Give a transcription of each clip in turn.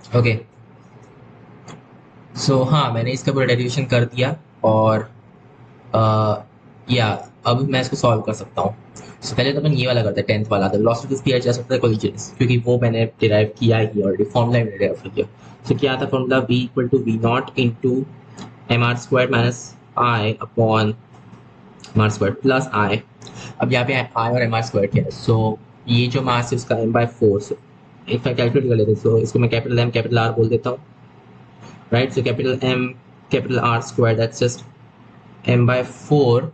Okay, सो हाँ मैंने इसका पूरा डेरिवेशन कर दिया और या अब मैं इसको सॉल्व कर सकता हूँ। सो पहले तो अपन ये वाला करते हैं, 10th वाला, the velocity of sphere adjust after collisions, क्योंकि वो मैंने डिराइव किया ही ऑलरेडी, फॉर्मूला मैंने डिराइव कर दिया। सो क्या था formula, v equal to v not into M R square minus I upon M R square plus I. अब यहाँ पे आई और एम आर स्क्वायर क्या है, सो ये जो मास है उसका m/4, सो एक मैं कैलकुलेट कर लेते हैं, सो इसको मैं कैपिटल एम कैपिटल आर बोल देता हूँ, right. So capital M capital are square that's just m/4,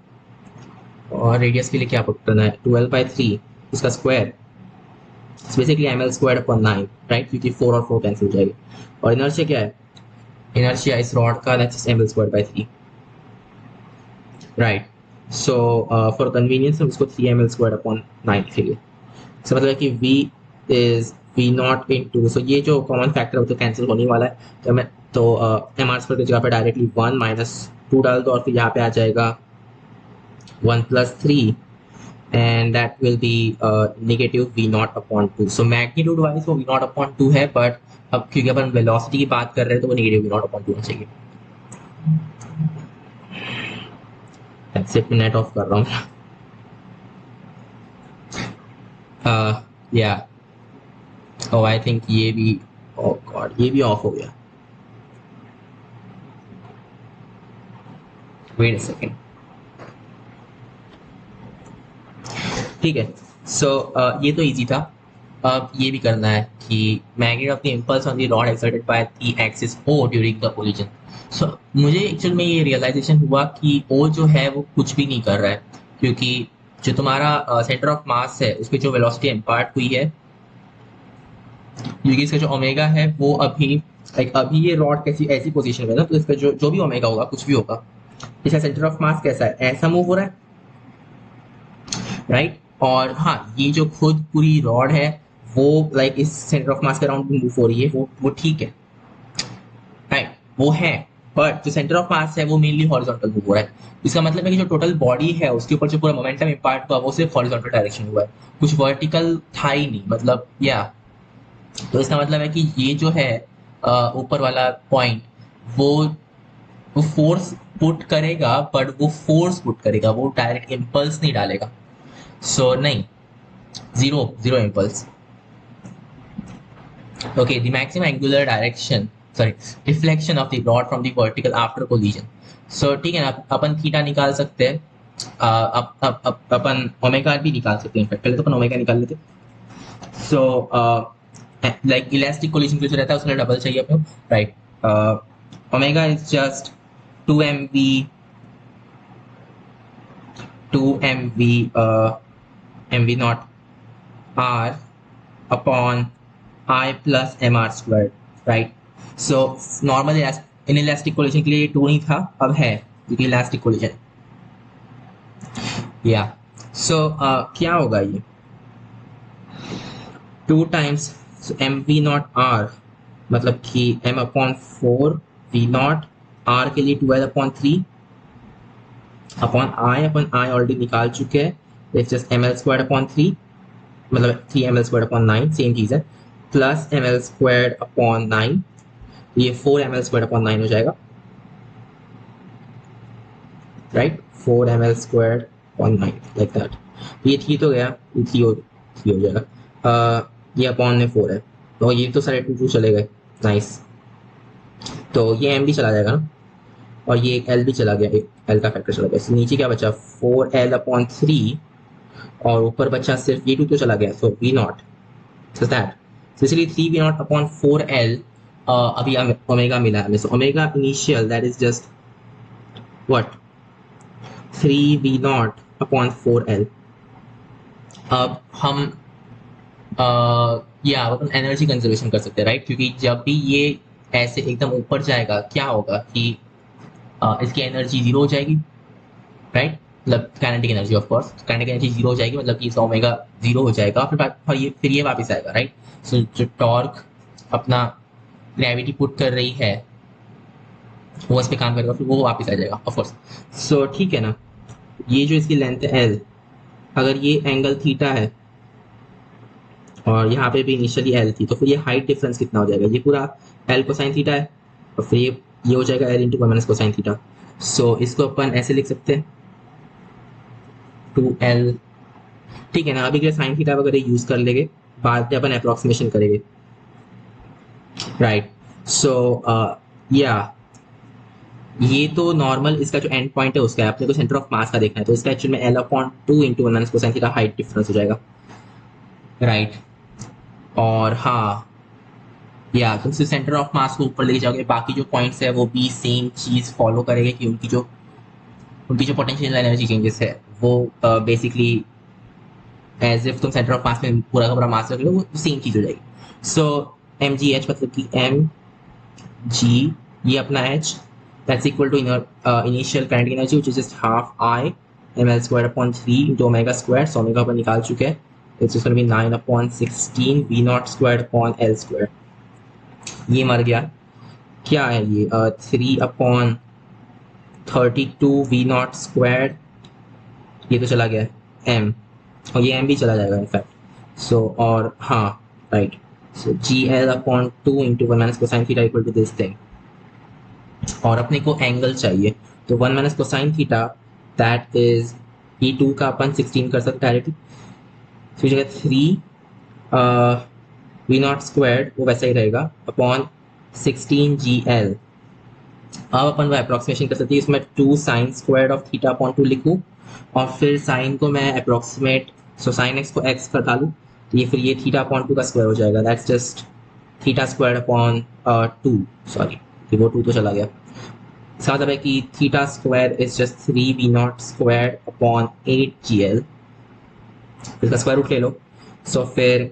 और रेडियस के लिए क्या पुट करना है, 12/3 उसका square, basically M L square upon 9, right, क्योंकि 4 और 4 कैंसिल हो जाएगी। और इनर्शिया क्या है, इनर्शिया इस रॉड का that's M L square by 3, right. So for convenience हम इसको 3 एम एल स्क्वायर अपॉन 9 लिखेंगे। इसका मतलब है कि v is v not into, so ये जो कॉमन फैक्टर है वो तो कैंसिल होने वाला है, तो मैं तो एम आर स्क्वायर की जगह पे डायरेक्टली 1 माइनस 2 डाल दो, और फिर यहाँ पे आ जाएगा 1 plus 3, and that will be negative v naught upon 2. So magnitude wise वो v naught upon 2 है, but अब क्योंकि अपन velocity की बात कर रहे हैं तो वो negative v naught upon 2 होना चाहिए। That's it, मैं net off कर रहा हूँ। Yeah, oh I think ये भी, oh god ये भी off हो गया, wait a second, ठीक है। सो ये तो इजी था। अब ये भी करना है कि magnitude of the impulse on the rod exerted by the axis O during the collision. So मुझे एक्चुअल में ये रियलाइजेशन हुआ कि ओ जो है वो कुछ भी नहीं कर रहा है, क्योंकि जो तुम्हारा सेंटर ऑफ मास है उस पर जो वेलोसिटी इम्पार्ट हुई है, क्योंकि इसका जो ओमेगा है वो अभी लाइक अभी ये रॉड कैसी ऐसी पोजीशन में है ना, तो इसका जो जो भी ओमेगा होगा कुछ भी होगा, इसका सेंटर ऑफ मास कैसा है, ऐसा मूव हो रहा है, राइट। और हाँ ये जो खुद पूरी रॉड है वो लाइक इस सेंटर ऑफ मास के अराउंड मूव हो रही है, वो ठीक है, राइट, वो है। बट जो सेंटर ऑफ मास है वो मेनली हॉरिजॉन्टल मूव हो रहा है। इसका मतलब है कि जो टोटल बॉडी है उसके ऊपर जो पूरा मोमेंटम इम्पार्ट हुआ वो सिर्फ हॉरिजॉन्टल डायरेक्शन हुआ है, कुछ वर्टिकल था ही नहीं, मतलब या। तो इसका मतलब है कि ये जो है ऊपर वाला पॉइंट, वो वो फोर्स पुट करेगा, बट वो फोर्स पुट करेगा, वो डायरेक्ट इम्पल्स नहीं डालेगा। सो नहीं, zero zero impulse. Okay, the maximum angular direction, sorry, deflection of the rod from the vertical after collision. So ठीक है ना, अपन थीटा निकाल सकते हैं, अपन ओमेगा भी निकाल सकते हैं, इनफैक्ट पहले तो अपन ओमेगा निकाल लेते। सो लाइक इलास्टिक कोलिजन के लिए जो रहता है उसके लिए डबल चाहिए अपने, right. Omega is just 2 mv 2 mv mv not r upon I plus mr squared, right? So normal inelastic collision के लिए 2 नहीं था, अब है क्योंकि इलास्टिक कोलिजन, या। सो क्या होगा ये 2 times M V naught R, मतलब कि m upon 4 V naught, r के लिए 12/3 अपन आई ऑलरेडी निकाल चुके हैं, it's just ml square upon 3, मतलब 3 ml स्क्वायर अपॉन 9 सेम चीज है, प्लस ml स्क्वायर अपॉन 9, ये 4 ml स्क्वायर अपॉन 9 हो जाएगा, right, 4 ml square upon 9 like that. ये थी तो गया, ये थी हो जाएगा, ये अपॉन में 4 है, तो ये तो सारे 2 चले गए, नाइस। तो ये m भी चला जाएगा ना, और ये एक l भी चला गया, एक l का फैक्टर चला गया, नीचे क्या बचा 4l अपॉन 3, और ऊपर बचा सिर्फ ये 2 तो चला गया, so V naught, so that, so इसलिए 3v0 upon 4l, अभी ओमेगा मिला हमें, so omega initial that is just what 3v0 upon 4l। अब हम या अपन एनर्जी कंजर्वेशन कर सकते हैं, राइट, क्योंकि जब भी ये ऐसे एकदम ऊपर जाएगा क्या होगा कि इसकी एनर्जी जीरो हो जाएगी, राइट, मतलब kinetic energy, of course kinetic energy zero हो जाएगी, मतलब कि इसका ओमेगा जीरो हो जाएगा, फिर ये वापस आएगा, राइट। सो जो टॉर्क अपना ग्रेविटी पुट कर रही है वो इस पे काम करेगा, फिर वो वापस आ जाएगा, ऑफ कोर्स। सो ठीक है ना, ये जो इसकी लेंथ है एल, अगर ये एंगल थीटा है और यहाँ पे भी इनिशियली एल थी, तो फिर ये हाइट डिफरेंस कितना हो जाएगा, ये पूरा एल कोसाइन थीटा है, और फिर ये हो जाएगा L into one minus cosine theta. So इसको अपन ऐसे लिख सकते हैं 2l, ठीक है ना। अभी के लिए साइन थीटा वगैरह यूज कर लेंगे, बाद में अपन अप्रोक्सीमेशन करेंगे, राइट। सो या ये तो नॉर्मल इसका जो एंड पॉइंट है उसका है, अपने को सेंटर ऑफ मास का देखना है, तो इसका एक्चुअल में L upon 2 into one minus cosine theta height difference हो जाएगा, राइट। और हाँ, या तुम सिर्फ सेंटर ऑफ मास को ऊपर लेके जाओगे, बाकी जो पॉइंट्स है वो भी सेम चीज फॉलो करेंगे कि उनकी जो पोटेंशियल एनर्जी चेंजेस है वो बेसिकली एज इफ तुम सेंटर ऑफ मास में पूरा का पूरा मास रख लो, वो सेम चीज हो जाएगी। सो एम जी एच मतलब कि एम जी, ये अपना H, that's equal to initial kinetic energy which is just half I M L square upon 3 into omega square. So omega अपन निकाल चुके हैं, it's going to be 9 upon 16 v not square upon L square. ये मर गया, क्या है ये 3 अपॉन 32 वी नॉट स्क्वायर, ये तो चला गया एम, और ये एम भी चला जाएगा इनफैक्ट। सो और हाँ, right. So G L upon 2 into one minus cosine theta equal to this thing, और अपने को एंगल चाहिए, तो one minus cosine theta that is E two का अपन 16 कर सकते डायरेक्टली, फिर जगह 3 वी नॉट स्क्वायर वो वैसा ही रहेगा अपॉन 16 जी एल। अब अपन वो अप्रोक्सीमेशन कर सकते हैं, इसमें 2 sine square of theta upon 2 लिखूँ, और फिर साइन को मैं अप्रोक्सीमेट, सो साइन एक्स को एक्स कर डालूँ, तो ये फिर ये थीटा अपॉन 2 का स्क्वायर हो जाएगा, that's just theta square upon 2, sorry वो 2 तो चला गया। इसका मतलब है कि theta square is just 3 V not square upon 8 G L, इसका स्क्वायर रूट ले लो। सो फिर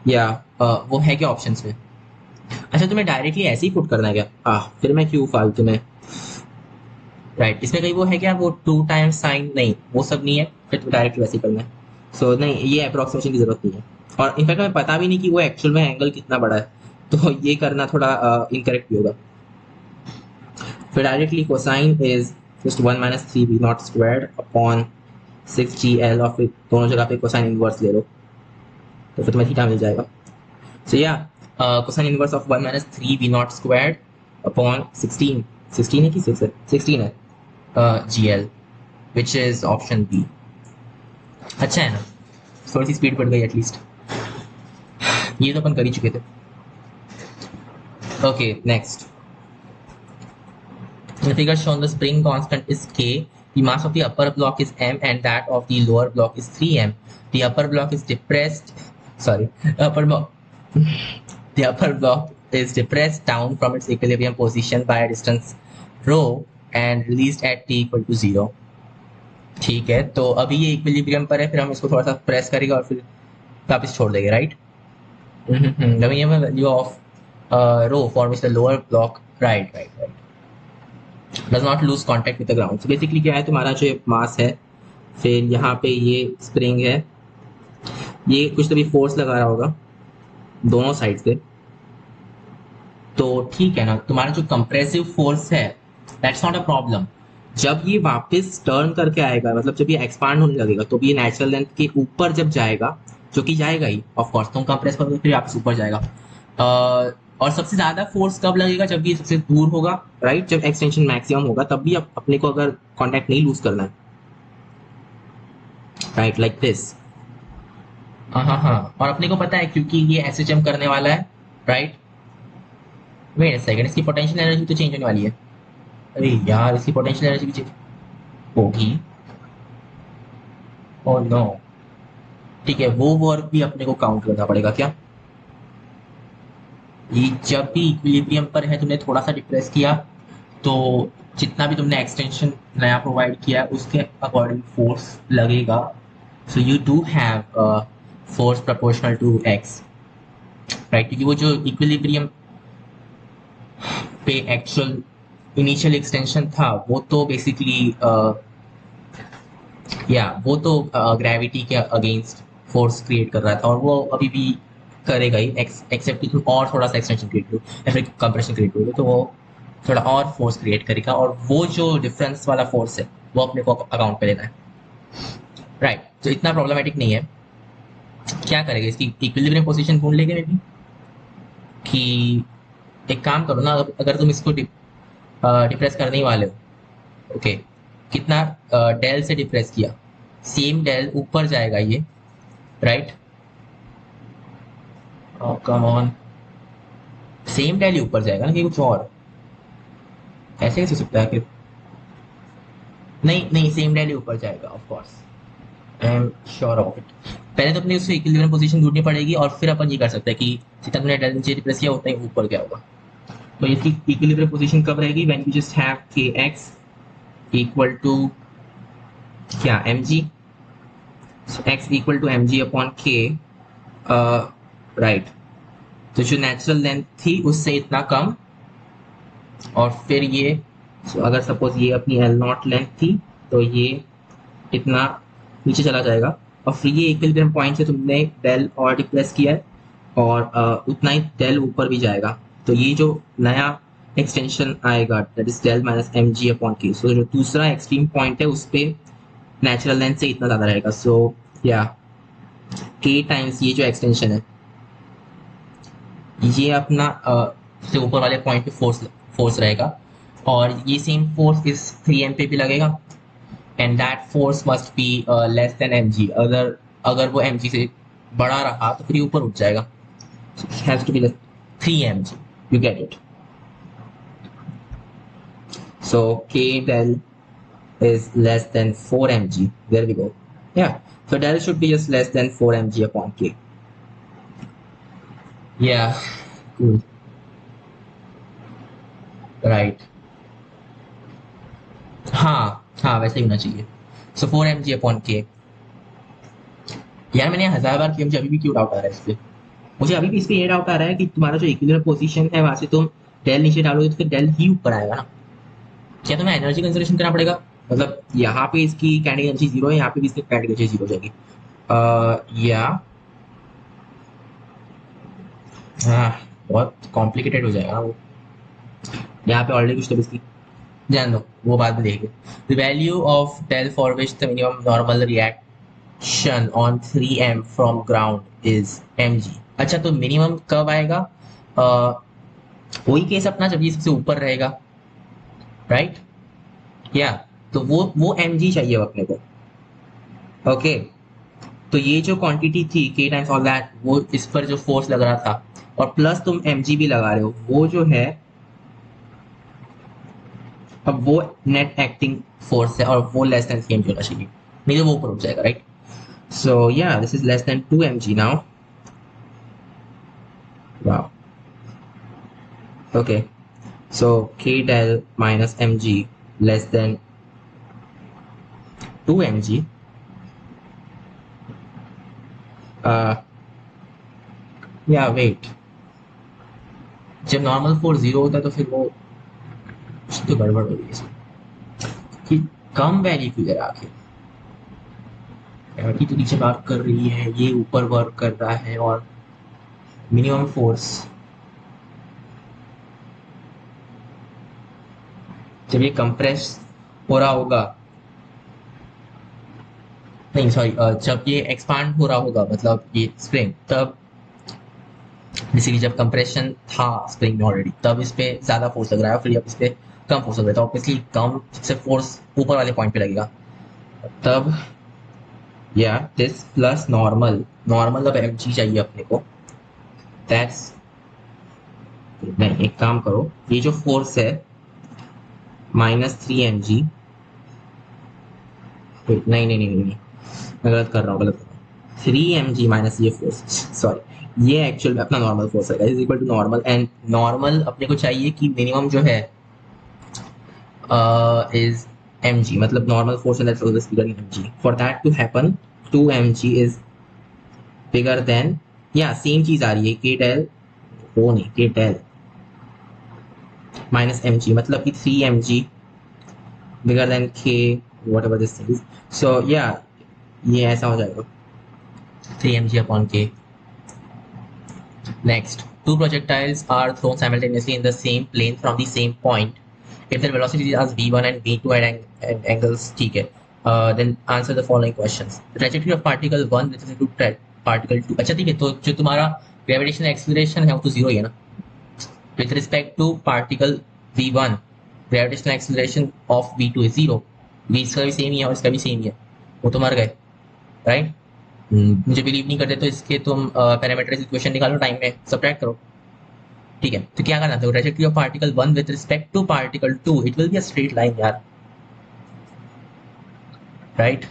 या वो है क्या ऑप्शंस में, अच्छा तुम्हें डायरेक्टली ऐसे ही पुट करना है क्या, फिर मैं क्यों फालतू में, राइट। इसमें कहीं वो है क्या, वो 2 टाइम्स साइन, नहीं वो सब नहीं है, फिर तो डायरेक्टली वैसे ही करना है। सो नहीं, ये अप्रोक्सीमेशन की जरूरत नहीं है, और इनफैक्ट हमें पता भी नहीं कि वो एक्चुअल में एंगल कितना बड़ा है, तो ये करना थोड़ा इनकरेक्ट भी होगा। फिर directly cosine is just 1 minus 3 V not square upon 6 G L, और फिर दोनों जगह पे कोसाइन इनवर्स ले लो, तो फिर तुम्हें थीटा मिल जाएगा। सो या cosine inverse of 1 minus 3 V not square upon 16 है कि 6 है, 16 है G L, which is option B. अच्छा है ना, थोड़ी सी स्पीड बढ़ गई एटलीस्ट, ये तो अपन कर ही चुके थे। Okay next, the figure shown the spring constant is k, the mass of the upper block is m and that of the lower block is 3m, the upper block is depressed, sorry, the upper block is depressed down from its equilibrium position by a distance rho and released at t equal to 0। ठीक है, तो अभी ये equilibrium पर है, फिर हम इसको थोड़ा सा प्रेस करेंगे और फिर वापस छोड़ देंगे, right. Value of rho for which the lower block, right right right, does not lose contact with the ground। so basically क्या है, तुम्हारा जो मास है, फिर यहाँ पे ये स्प्रिंग है, ये कुछ तो भी फोर्स लगा रहा होगा दोनों साइड से, तो ठीक है ना। तुम्हारा जो कंप्रेसिव फोर्स है दैट्स नॉट अ प्रॉब्लम, जब ये वापस टर्न करके आएगा, मतलब जब ये एक्सपांड होने लगेगा, तो भी ये नेचुरल लेंथ के ऊपर जब जाएगा, जो कि जाएगा ही ऑफ कोर्स, तुम कंप्रेस करोगे फिर वापस ऊपर जाएगा, और सबसे ज्यादा फोर्स कब लगेगा, जब ये सबसे दूर होगा, राइट, जब एक्सटेंशन मैक्सिमम होगा, तब भी अपने को अगर कांटेक्ट नहीं लूज करना है, राइट, लाइक दिस। हाँ, और अपने को पता है क्योंकि ये एसएचएम करने वाला है, राइट। वेट अ सेकंड, इसकी पोटेंशियल एनर्जी तो चेंज होने वाली है, अरे यार इसकी पोटेंशियल एनर्जी भी चेंज होगी, ओह नो, ठीक है, वो वर्क भी अपने को काउंट करना पड़ेगा क्या, ये जब भी इक्विलिब्रियम पर है, तुमने थोड़ा सा डिप्रेस किया, तो जितना भी तुमने एक्सटेंशन नया प्रोवाइड किया है उसके अकॉर्डिंग फोर्स लगेगा। So you do have force proportional to X, right, क्योंकि वो जो इक्विलिब्रियम पे एक्चुअल इनिशियल एक्सटेंशन था वो तो बेसिकली वो तो ग्रेविटी के अगेंस्ट फोर्स क्रिएट कर रहा था, और वो अभी भी करेगा ही, एक्सेप्ट कि तुम और थोड़ा सा एक्सटेंशन क्रिएट करो या फिर कंप्रेशन क्रिएट करोगे, तो वो थोड़ा और फोर्स क्रिएट करेगा, और वो जो डिफरेंस वाला फोर्स है वो अपने को अकाउंट पे लेना है, राइट। तो इतना प्रॉब्लमेटिक नहीं है, क्या करेगा, इसकी इक्विलिब्रियम पोजीशन ढूंढ लेंगे मे बी। कि एक काम करो ना, अगर तुम इसको डिप्रेस करने ही वाले हो, ओके, कितना डेल से डिप्रेस किया, सेम डेल ऊपर जाएगा ये, right. Come on, same del ही ऊपर जाएगा ना कि कुछ और, ऐसे कैसे हो सकता है फिर। नहीं नहीं, सेम डेल ही ऊपर जाएगा of course, I am sure of it. पहले तो अपने उससे इक्विलिब्रियम पोजीशन ढूंढनी पड़ेगी और फिर अपन ये कर सकते हैं कि जितना तुमने डेल नीचे डिप्रेस किया उतना ही ऊपर क्या होगा। तो इसकी इक्विलिब्रियम पोजीशन कब रहेगी, when you just have K X equal to क्या, M G, X equal to M G upon K, right. तो जो नेचुरल लेंथ थी उससे इतना कम, और फिर ये अगर सपोज ये अपनी एल नॉट लेंथ थी तो ये इतना नीचे चला जाएगा, और फिर ये इक्विलिब्रियम पॉइंट से तुमने डेल और डिप्रेस किया है, और उतना ही डेल ऊपर भी जाएगा। तो ये जो नया एक्सटेंशन आएगा that is del minus M G upon K, so जो दूसरा एक्सट्रीम पॉइंट है उस पर नेचुरल लेंथ से इतना ज़्यादा रहेगा। सो या के टाइम्स ये जो एक्सटेंशन है, ये अपना से ऊपर वाले पॉइंट पे फोर्स रहेगा, और ये सेम फोर्स इस 3m पे भी लगेगा, and that force must be less then mg। अगर अगर वो mg से बड़ा रहा तो फिर ये ऊपर उठ जाएगा, has to be less 3mg, you get it. So k del is less than 4mg, there we go, yeah, so del should be just less than 4mg upon k, yeah, cool, right, हाँ हाँ वैसे ही होना चाहिए। सो 4mg upon के, यार मैंने 1000 बार किया, मुझे अभी भी क्यों डाउट आ रहा है इस पे, मुझे अभी भी इस पे ये डाउट आ रहा है कि तुम्हारा जो इक्विलिब्रियम पोजीशन है वहां से तुम डेल नीचे डालोगे तो फिर डेल ही ऊपर आएगा ना। क्या तुम्हें एनर्जी कंजर्वेशन करना पड़ेगा, मतलब यहाँ पे इसकी काइनेटिक एनर्जी जीरो है, यहाँ पे भी इसकी काइनेटिक एनर्जी जीरो हो जाएगी, या हाँ बहुत कॉम्प्लिकेटेड हो जाएगा वो। यहाँ पे ऑलरेडी कुछ तो इसकी जान दो, वो बाद में देखेंगे। The value of del for which the minimum normal reaction on 3m from ground is mg। अच्छा तो मिनिमम कब आएगा, वही केस अपना जब ये सबसे ऊपर रहेगा, राइट, या तो वो mg चाहिए अपने को, ओके। तो ये जो क्वांटिटी थी k टाइम्स ऑल दैट, वो इस पर जो फोर्स लग रहा था, और प्लस तुम mg भी लगा रहे हो, वो जो है अब वो नेट एक्टिंग फोर्स है, और वो लेस देन 3mg होना चाहिए, नहीं तो वो ऊपर उठ जाएगा, राइट। सो या this is less then 2mg now, wow, okay, so k del minus mg less than 2mg, yeah wait, जब नॉर्मल फोर्स जीरो होता है तो फिर वो कुछ तो गड़बड़ हो रही है इसमें, कि कम वैल्यू क्यों दे रहा है, ग्रेविटी तो नीचे बात कर रही है, ये ऊपर वर्क कर रहा है, और मिनिमम फोर्स जब ये कंप्रेस हो रहा होगा, नहीं सॉरी, जब ये एक्सपांड हो रहा होगा मतलब ये स्प्रिंग, तब बेसिकली जब कंप्रेशन था स्प्रिंग में ऑलरेडी, तब इस पे ज्यादा फोर्स लग रहा है, फिर अब इस पे कम फोर्स लग रहा है, तो ऑब्वियसली कम से फोर्स ऊपर वाले पॉइंट पे लगेगा, तब या दिस प्लस नॉर्मल, नॉर्मल अब एम चाहिए अपने को, दैट्स, नहीं एक काम करो, ये जो फोर्स है -3mg, नहीं नहीं नहीं नहीं, मैं गलत कर रहा हूँ, 3mg माइनस ये फोर्स, सॉरी ये एक्चुअल में अपना नॉर्मल फोर्स है, is equal to normal, and normal अपने को चाहिए कि मिनिमम जो है इज mg, मतलब normal force that's always bigger than mg, for that to happen 2mg is bigger than, या सेम चीज आ रही है k डेल, वो नहीं k डेल माइनस mg, मतलब कि 3mg bigger than k whatever this thing is, so yeah ये ऐसा हो जाएगा 3mg upon k. Next, two projectiles are thrown simultaneously in the same plane from the same point. If their velocities are v1 and v2 at angles, ठीक है. Then answer the following questions. The trajectory of particle 1 with respect to particle two, अच्छा ठीक है, तो जो तुम्हारा gravitational acceleration है वो तो जीरो ही है ना with respect to particle v1, gravitational acceleration of v2 is zero, v इसका भी सेम ही है और इसका भी सेम ही है, वो तो मर गए, राइट। मुझे बिलीव नहीं करते तो इसके तुम पैरामीटराइज इक्वेशन निकालो, टाइम में सब्ट्रैक्ट करो, ठीक है। तो क्या करना था, trajectory of particle 1 with respect to particle 2, it will be a straight line यार, राइट,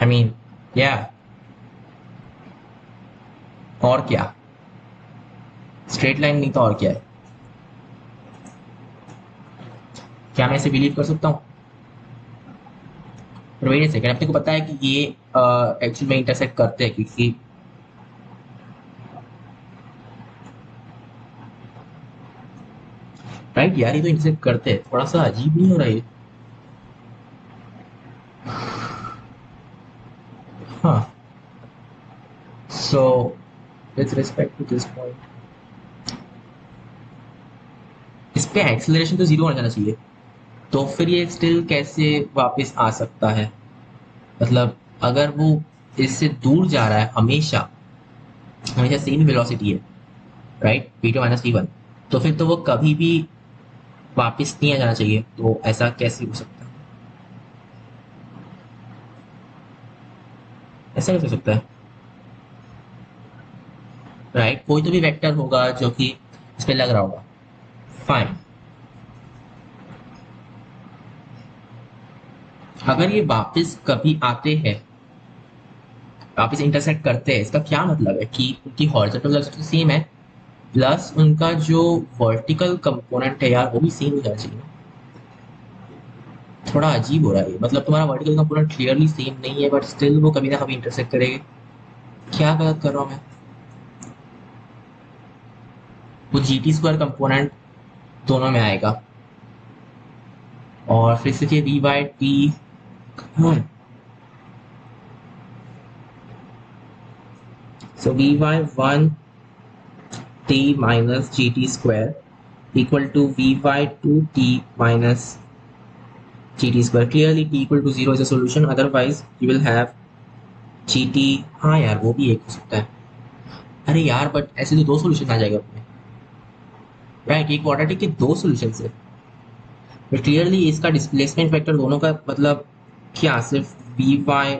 आई मीन या, और क्या, स्ट्रेट लाइन नहीं तो और क्या है, क्या मैं इसे बिलीव कर सकता हूँ? पर वेट सेकंड, अपने को पता है कि ये एक्चुअल में इंटरसेक्ट करते हैं क्योंकि राइट यार, ये तो इंटरसेक्ट करते हैं, थोड़ा सा अजीब नहीं हो रहा है? हाँ, so with respect to this point इस पे एक्सेलरेशन तो जीरो होना जाना चाहिए, तो फिर ये स्टिल कैसे वापस आ सकता है? मतलब अगर वो इससे दूर जा रहा है हमेशा, हमेशा सेम वेलोसिटी है, राइट, v2 माइनस v1, तो फिर तो वो कभी भी वापस नहीं आ जाना चाहिए, तो ऐसा कैसे हो सकता है? ऐसा कैसे हो सकता है, राइट? कोई तो भी वेक्टर होगा जो कि इस पे लग रहा होगा, फाइन। अगर ये वापस कभी आते हैं, वापस इंटरसेक्ट करते हैं, इसका क्या मतलब है कि उनकी हॉरिजॉन्टल वेलोसिटी सेम है, प्लस उनका जो वर्टिकल कंपोनेंट है यार वो भी सेम हो जाना चाहिए। थोड़ा अजीब हो रहा है ये, मतलब तुम्हारा वर्टिकल कंपोनेंट क्लियरली सेम नहीं है बट स्टिल वो कभी ना कभी इंटरसेक्ट करेंगे, क्या गलत कर रहा हूँ मैं? वो जी टी स्क्वायर कंपोनेंट दोनों में आएगा और फिर से v by t, so v by one t minus g t square equal to v by two t minus g t square. Clearly t equal to zero is a solution, otherwise you will have g t. हाँ यार, वो भी एक हो सकता है। अरे यार, बट ऐसे तो दो सोल्यूशन आ जाएगा अपने, राइट, एक क्वाड्रेटिक के दो सोल्यूशन है, बट क्लियरली इसका डिस्प्लेसमेंट वेक्टर दोनों का मतलब क्या, सिर्फ वी बाय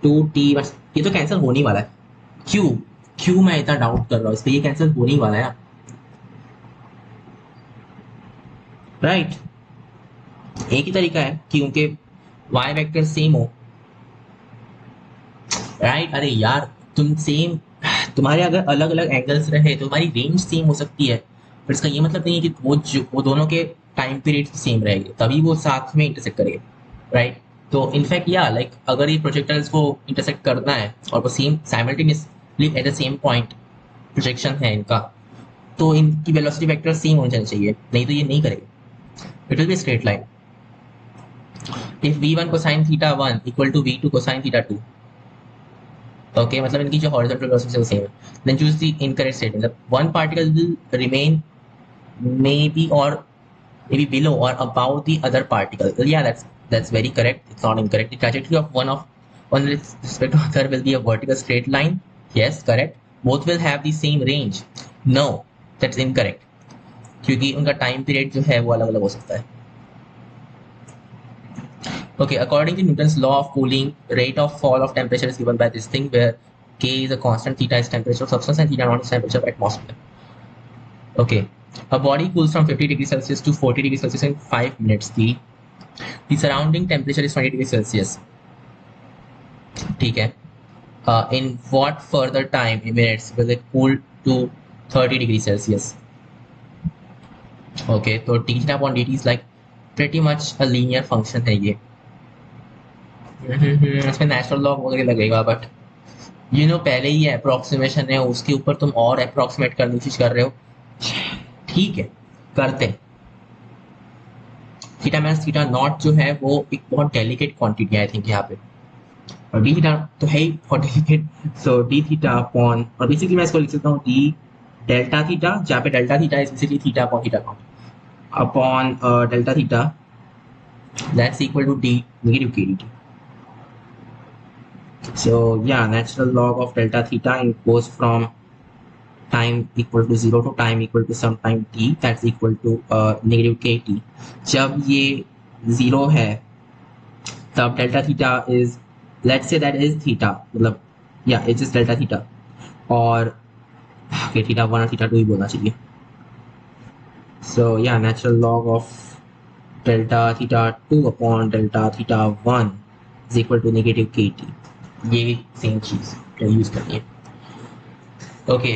टू टी, बस ये तो कैंसिल होने वाला है। क्यों, क्यों मैं इतना डाउट कर रहा हूँ इस पे, ये कैंसिल होने ही वाला है, राइट। एक ही तरीका है कि उनके वाई वेक्टर सेम हो, राइट। अरे यार, तुम सेम, तुम्हारे अगर अलग अलग एंगल्स रहे तो तुम्हारी रेंज सेम हो सकती है, पर इसका ये मतलब नहीं है कि वो दोनों के टाइम पीरियड सेम रहेंगे तभी वो साथ में इंटरसेक्ट करेंगे, राइट। तो इनफैक्ट या लाइक अगर ये प्रोजेक्टाइल्स को इंटरसेक्ट करना है और वो same simultaneously at the same point projection है इनका, तो इनकी वेलोसिटी वेक्टर सेम होना चाहिए, नहीं तो ये नहीं करेगा, it will be straight line. If v1 cosine theta 1 equal to v2 cosine theta 2, okay, मतलब इनकी जो हॉरिजॉन्टल वेलोसिटी है वो सेम है, then choose the incorrect statement, मतलब one particle will remain maybe or maybe below or above the other particle. Well, yeah, that's very correct, it's not incorrect. The trajectory of one with respect to other will be a vertical straight line, yes, correct. Both will have the same range, no, that's incorrect, क्योंकि उनका time period जो है वो अलग अलग हो सकता है। Okay, according to Newton's law of cooling, rate of fall of temperature is given by this thing where K is a constant, theta is temperature of substance, and theta naught is temperature of atmosphere. Okay, a body cools from 50 degrees Celsius to 40 degrees Celsius in 5 minutes. The surrounding temperature is 20 degrees Celsius. ठीक है, in what further time in minutes will it cool to 30 degrees Celsius? Okay, तो d theta upon dt is like pretty much a linear function है ये। इसमें natural law वगैरह लगेगा, but you know पहले ही approximation है, उसके ऊपर तुम और अप्रोक्सीमेट करने की कोशिश कर रहे हो, ठीक है, करते हैं। थीटा माइनस थीटा नॉट जो है वो एक बहुत डेलिकेट क्वांटिटी है आई थिंक यहाँ पे, और डी थीटा तो है ही बहुत डेलिकेट, सो डी थीटा अपॉन, और बेसिकली मैं इसको लिख सकता हूँ डी डेल्टा थीटा, जहाँ पे delta theta is basically theta upon theta not upon delta theta, that's equal to D negative K D T. So yeah, natural log of delta theta it goes from time equal to 0 to time equal to some time t that's equal to negative kt. जब ये 0 है तब delta theta is, let's say that is theta, मतलब yeah it's just delta theta, और okay theta 1 और theta 2 ही बोलना चाहिए. So yeah, natural log of delta theta 2 upon delta theta 1 is equal to negative kt. ये same चीज use करनी है. Okay.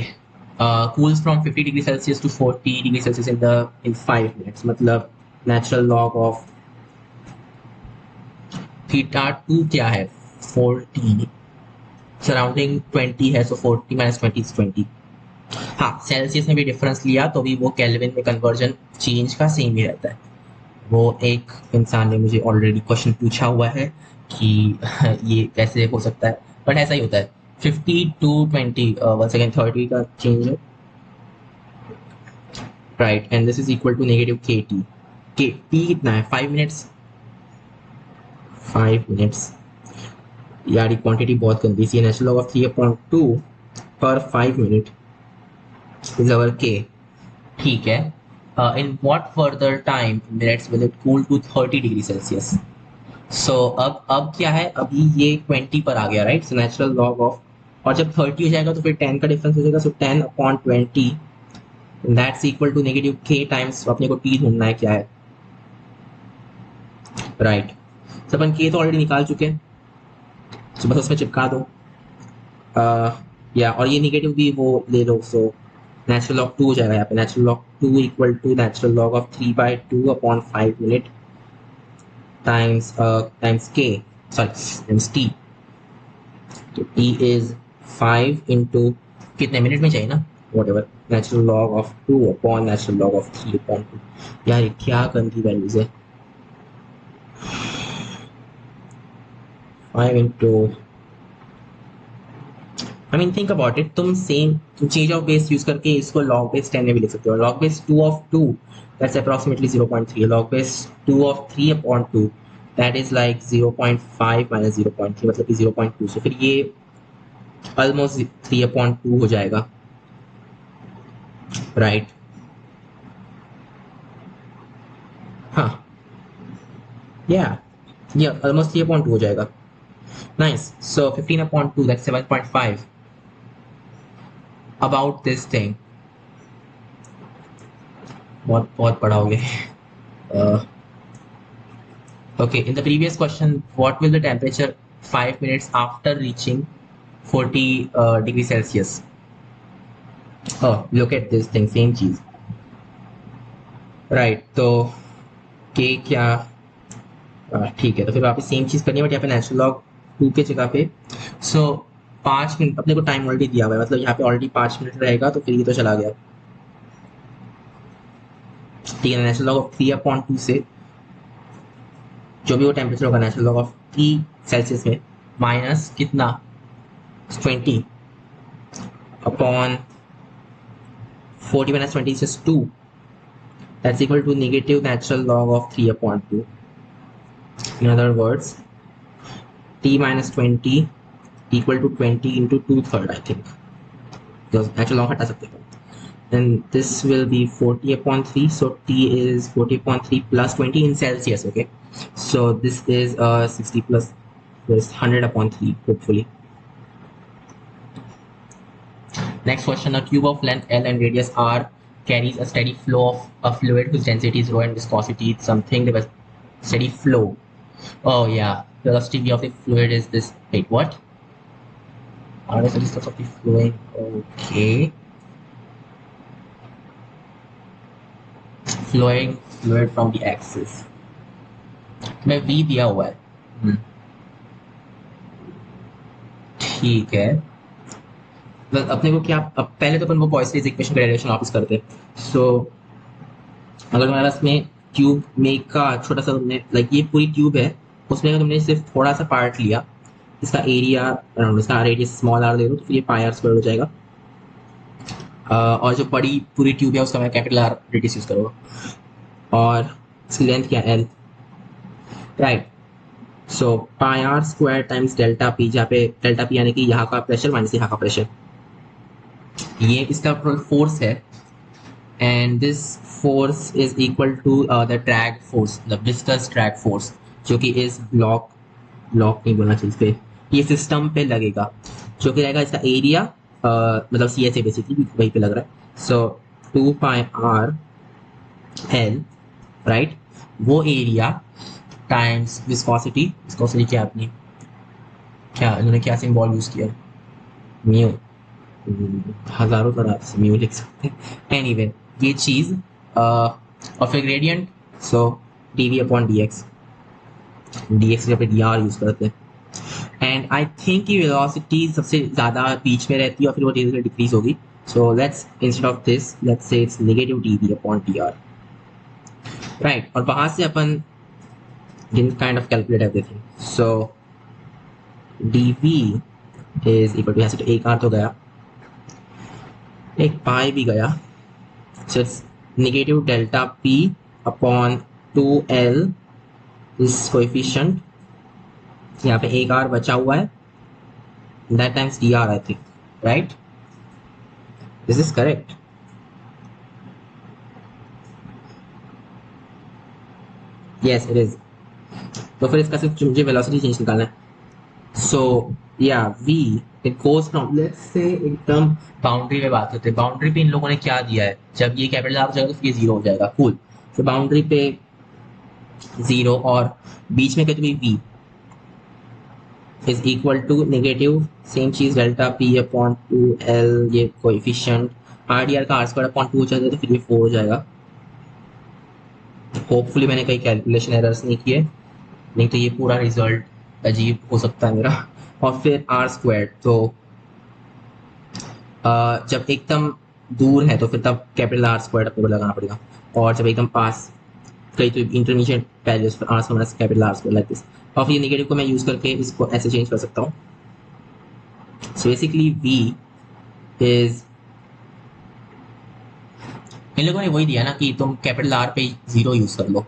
Cools from 50 degree Celsius to 40 degree Celsius in 5 minutes. मतलब natural log of theta 2 क्या है? 40 surrounding 20 है, so 40 minus 20 is 20. हाँ, Celsius में भी डिफरेंस लिया तो भी वो केल्विन में कन्वर्जन चेंज का सेम ही रहता है. वो एक इंसान ने मुझे ऑलरेडी क्वेश्चन पूछा हुआ है कि ये कैसे हो सकता है, बट ऐसा ही होता है. 50 to 20 वन सेकेंड 30 का चेंज है, right, and this is equal to negative k t कितना है? 5 मिनट्स. 5 मिनट्स यार ये क्वांटिटी बहुत गंदी सी है. नेचुरल लॉग ऑफ 3/2 पर 5 मिनट इज अवर के. ठीक है. In what further time minutes will it cool to 30 degree Celsius. So अब क्या है, अभी ये 20 पर आ गया, right. So natural log of, और जब 30 हो जाएगा तो फिर 10 का डिफरेंस हो जाएगा. सो 10/20 दैट्स इक्वल टू नेगेटिव के टाइम्स, अपने को टी ढूंढना है क्या है, राइट. तो अपन के तो ऑलरेडी निकाल चुके हैं, तो बस उसमें चिपका दो. या और ये नेगेटिव भी वो ले लो. सो नेचुरल लॉग 2 हो जाएगा यहाँ पे. Natural log 2 equal to natural log of 3/2 upon 5 minute times के, सॉरी टाइम्स टी. तो टी इज 5 इंटू कितने मिनट में चाहिए ना, whatever. Natural log of 2 upon natural log of 3/2. यार ये क्या गंदी वैल्यूज है. 5 into, I mean think about it, तुम चेंज ऑफ बेस यूज करके इसको लॉग बेस 10 में भी लिख सकते हो. Log base 2 of 2 that's approximately 0.3. Log base 2 of 3/2 that is like 0.5 minus 0.3 मतलब कि 0.2. सो फिर ये ऑलमोस्ट 3/2 हो जाएगा, राइट. हाँ या ऑलमोस्ट 3/2 हो जाएगा. Nice. So 15/2 that's 7.5. about this thing, बहुत बड़ा हो गया. Okay, in the previous question, what will the temperature 5 minutes after reaching 40 degree Celsius? Oh, look at this thing, same चीज, right. तो k क्या, ठीक है. तो फिर वापस सेम चीज करनी है, बट यहाँ पे नेचुरल लॉग 2 के जगह पे. सो 5 मिनट अपने को टाइम ऑलरेडी दिया हुआ है, मतलब यहाँ पे ऑलरेडी 5 मिनट रहेगा, तो फिर ये तो चला गया, ठीक है. नेचुरल लॉग ऑफ 3/2 से जो भी वो टेम्परेचर होगा नेचुरल लॉग ऑफ 3 सेल्सियस में माइनस कितना 20 upon 40 minus 20 is 2. That's equal to negative natural log of 3/2. In other words, t minus 20 equal to 20 into 2/3, I think. Because natural log हटा सकते हैं. And this will be 40/3. So t is 40/3 plus 20 in Celsius. Okay. So this is 60 plus this 100/3 hopefully. Next question: a cube of length L and radius R carries a steady flow of a fluid whose density is rho and viscosity is something. The steady flow. Oh yeah, velocity v of the fluid is this. Wait, what? R is the distance of the flowing. Okay. Flowing fluid from the axis. में v दिया हुआ है. ठीक है. अपने को क्या, अब पहले तो अपन वो पॉइसनस इक्वेशन का डेरिवेशन वापस करते हैं. सो अगर हमारे पास में ट्यूब में का छोटा सा तुमने लाइक ये पूरी ट्यूब है, उसमें तुमने सिर्फ थोड़ा सा पार्ट लिया, इसका एरिया अराउंड इसका रेडियस स्मॉल आर ले लो, तो फिर ये पाई आर स्क्वायर हो जाएगा. और जो बड़ी पूरी ट्यूब है उसका मैं कैपिटल आर रेडियस यूज करूँगा, और इसकी लेंथ क्या l, right. So pi r square times delta p, जहाँ पे डेल्टा पी यानी कि यहाँ का प्रेशर माइनस यहाँ का प्रेशर, ये इसका फोर्स है, and this force is equal to the drag force, the viscous drag force, जो कि इस ब्लॉक ब्लॉक नहीं बोलना चाहिए पे, ये सिस्टम पे लगेगा, जो कि रहेगा इसका एरिया, मतलब सी एस ए बेसिकली वहीं पे लग रहा है। सो 2 πr एल, राइट, वो एरिया टाइम्स विस्कोसिटी, विस्कोसिटी क्या अपनी, क्या इन्होंने क्या सिंबल यूज किया, म्यू, हजारों तरह से म्यू लिख सकते हैं, एनीवे ये चीज और फिर ग्रेडियंट, सो dv अपॉन dx, dx जब dr यूज करते हैं, एंड आई थिंक ये वेलोसिटी सबसे ज़्यादा बीच में रहती है और फिर वो धीरे धीरे डिक्रीज होगी। So let's instead of this let's say it's negative dv upon dr, right, और वहां से अपन can kind of calculate everything. So dv is equal to, यहाँ से तो एक r तो गया, एक पाई भी गया, so it's negative delta p upon 2l is coefficient, यहाँ पे एक r बचा हुआ है, that times dr I think, right? This is correct. Yes, it is. तो फिर इसका सिर्फ मुझे वेलोसिटी चेंज निकालना है। सो या v it goes from, let's say एकदम बाउंड्री में बात करते हैं, बाउंड्री पे इन लोगों ने क्या दिया है, जब ये कैपिटल आर हो जाएगा तो ये जीरो हो जाएगा, कूल। तो बाउंड्री पे जीरो और बीच में कहते v is equal to negative same चीज डेल्टा p अपॉन 2l, ये कोएफिशिएंट आर डी आर का आर स्क्वायर अपॉन 2 हो जाएगा, तो फिर ये 4 हो जाएगा। होपफुली मैंने कई कैलकुलेशन एरर्स नहीं किए, नहीं तो ये पूरा रिजल्ट अजीब हो सकता है मेरा। और फिर आर स्क्वायर, तो जब एकदम दूर है तो फिर तब कैपिटल आर स्क्वायर आपको लगाना पड़ेगा, और जब एकदम पास कहीं तो इंटरमीडिएट वैल्यूज पर r square capital are square like this, और फिर नेगेटिव को मैं यूज करके इसको ऐसे चेंज कर सकता हूँ। सो बेसिकली वी इज, इन लोगों ने वही दिया ना कि तुम कैपिटल आर पे जीरो यूज कर लो।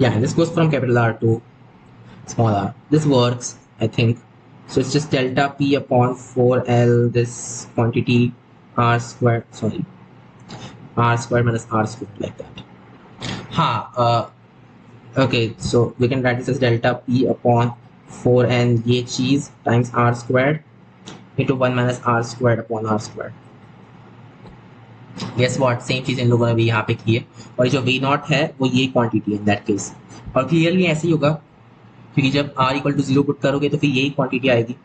Yeah, this goes from capital R to small r. This works, I think. So it's just delta p upon 4l, this quantity r squared, sorry, r squared minus r squared, like that. Okay, so we can write this as delta p upon 4n ये चीज times r squared into 1 minus r squared upon r squared. Guess what, same चीज इन लोगों ने भी यहाँ पे की है, और ये जो v नॉट है वो ये क्वांटिटी है इन दैट केस, और क्लियरली ऐसे ही होगा क्योंकि जब r इक्वल टू 0 पुट करोगे तो फिर यही क्वांटिटी आएगी,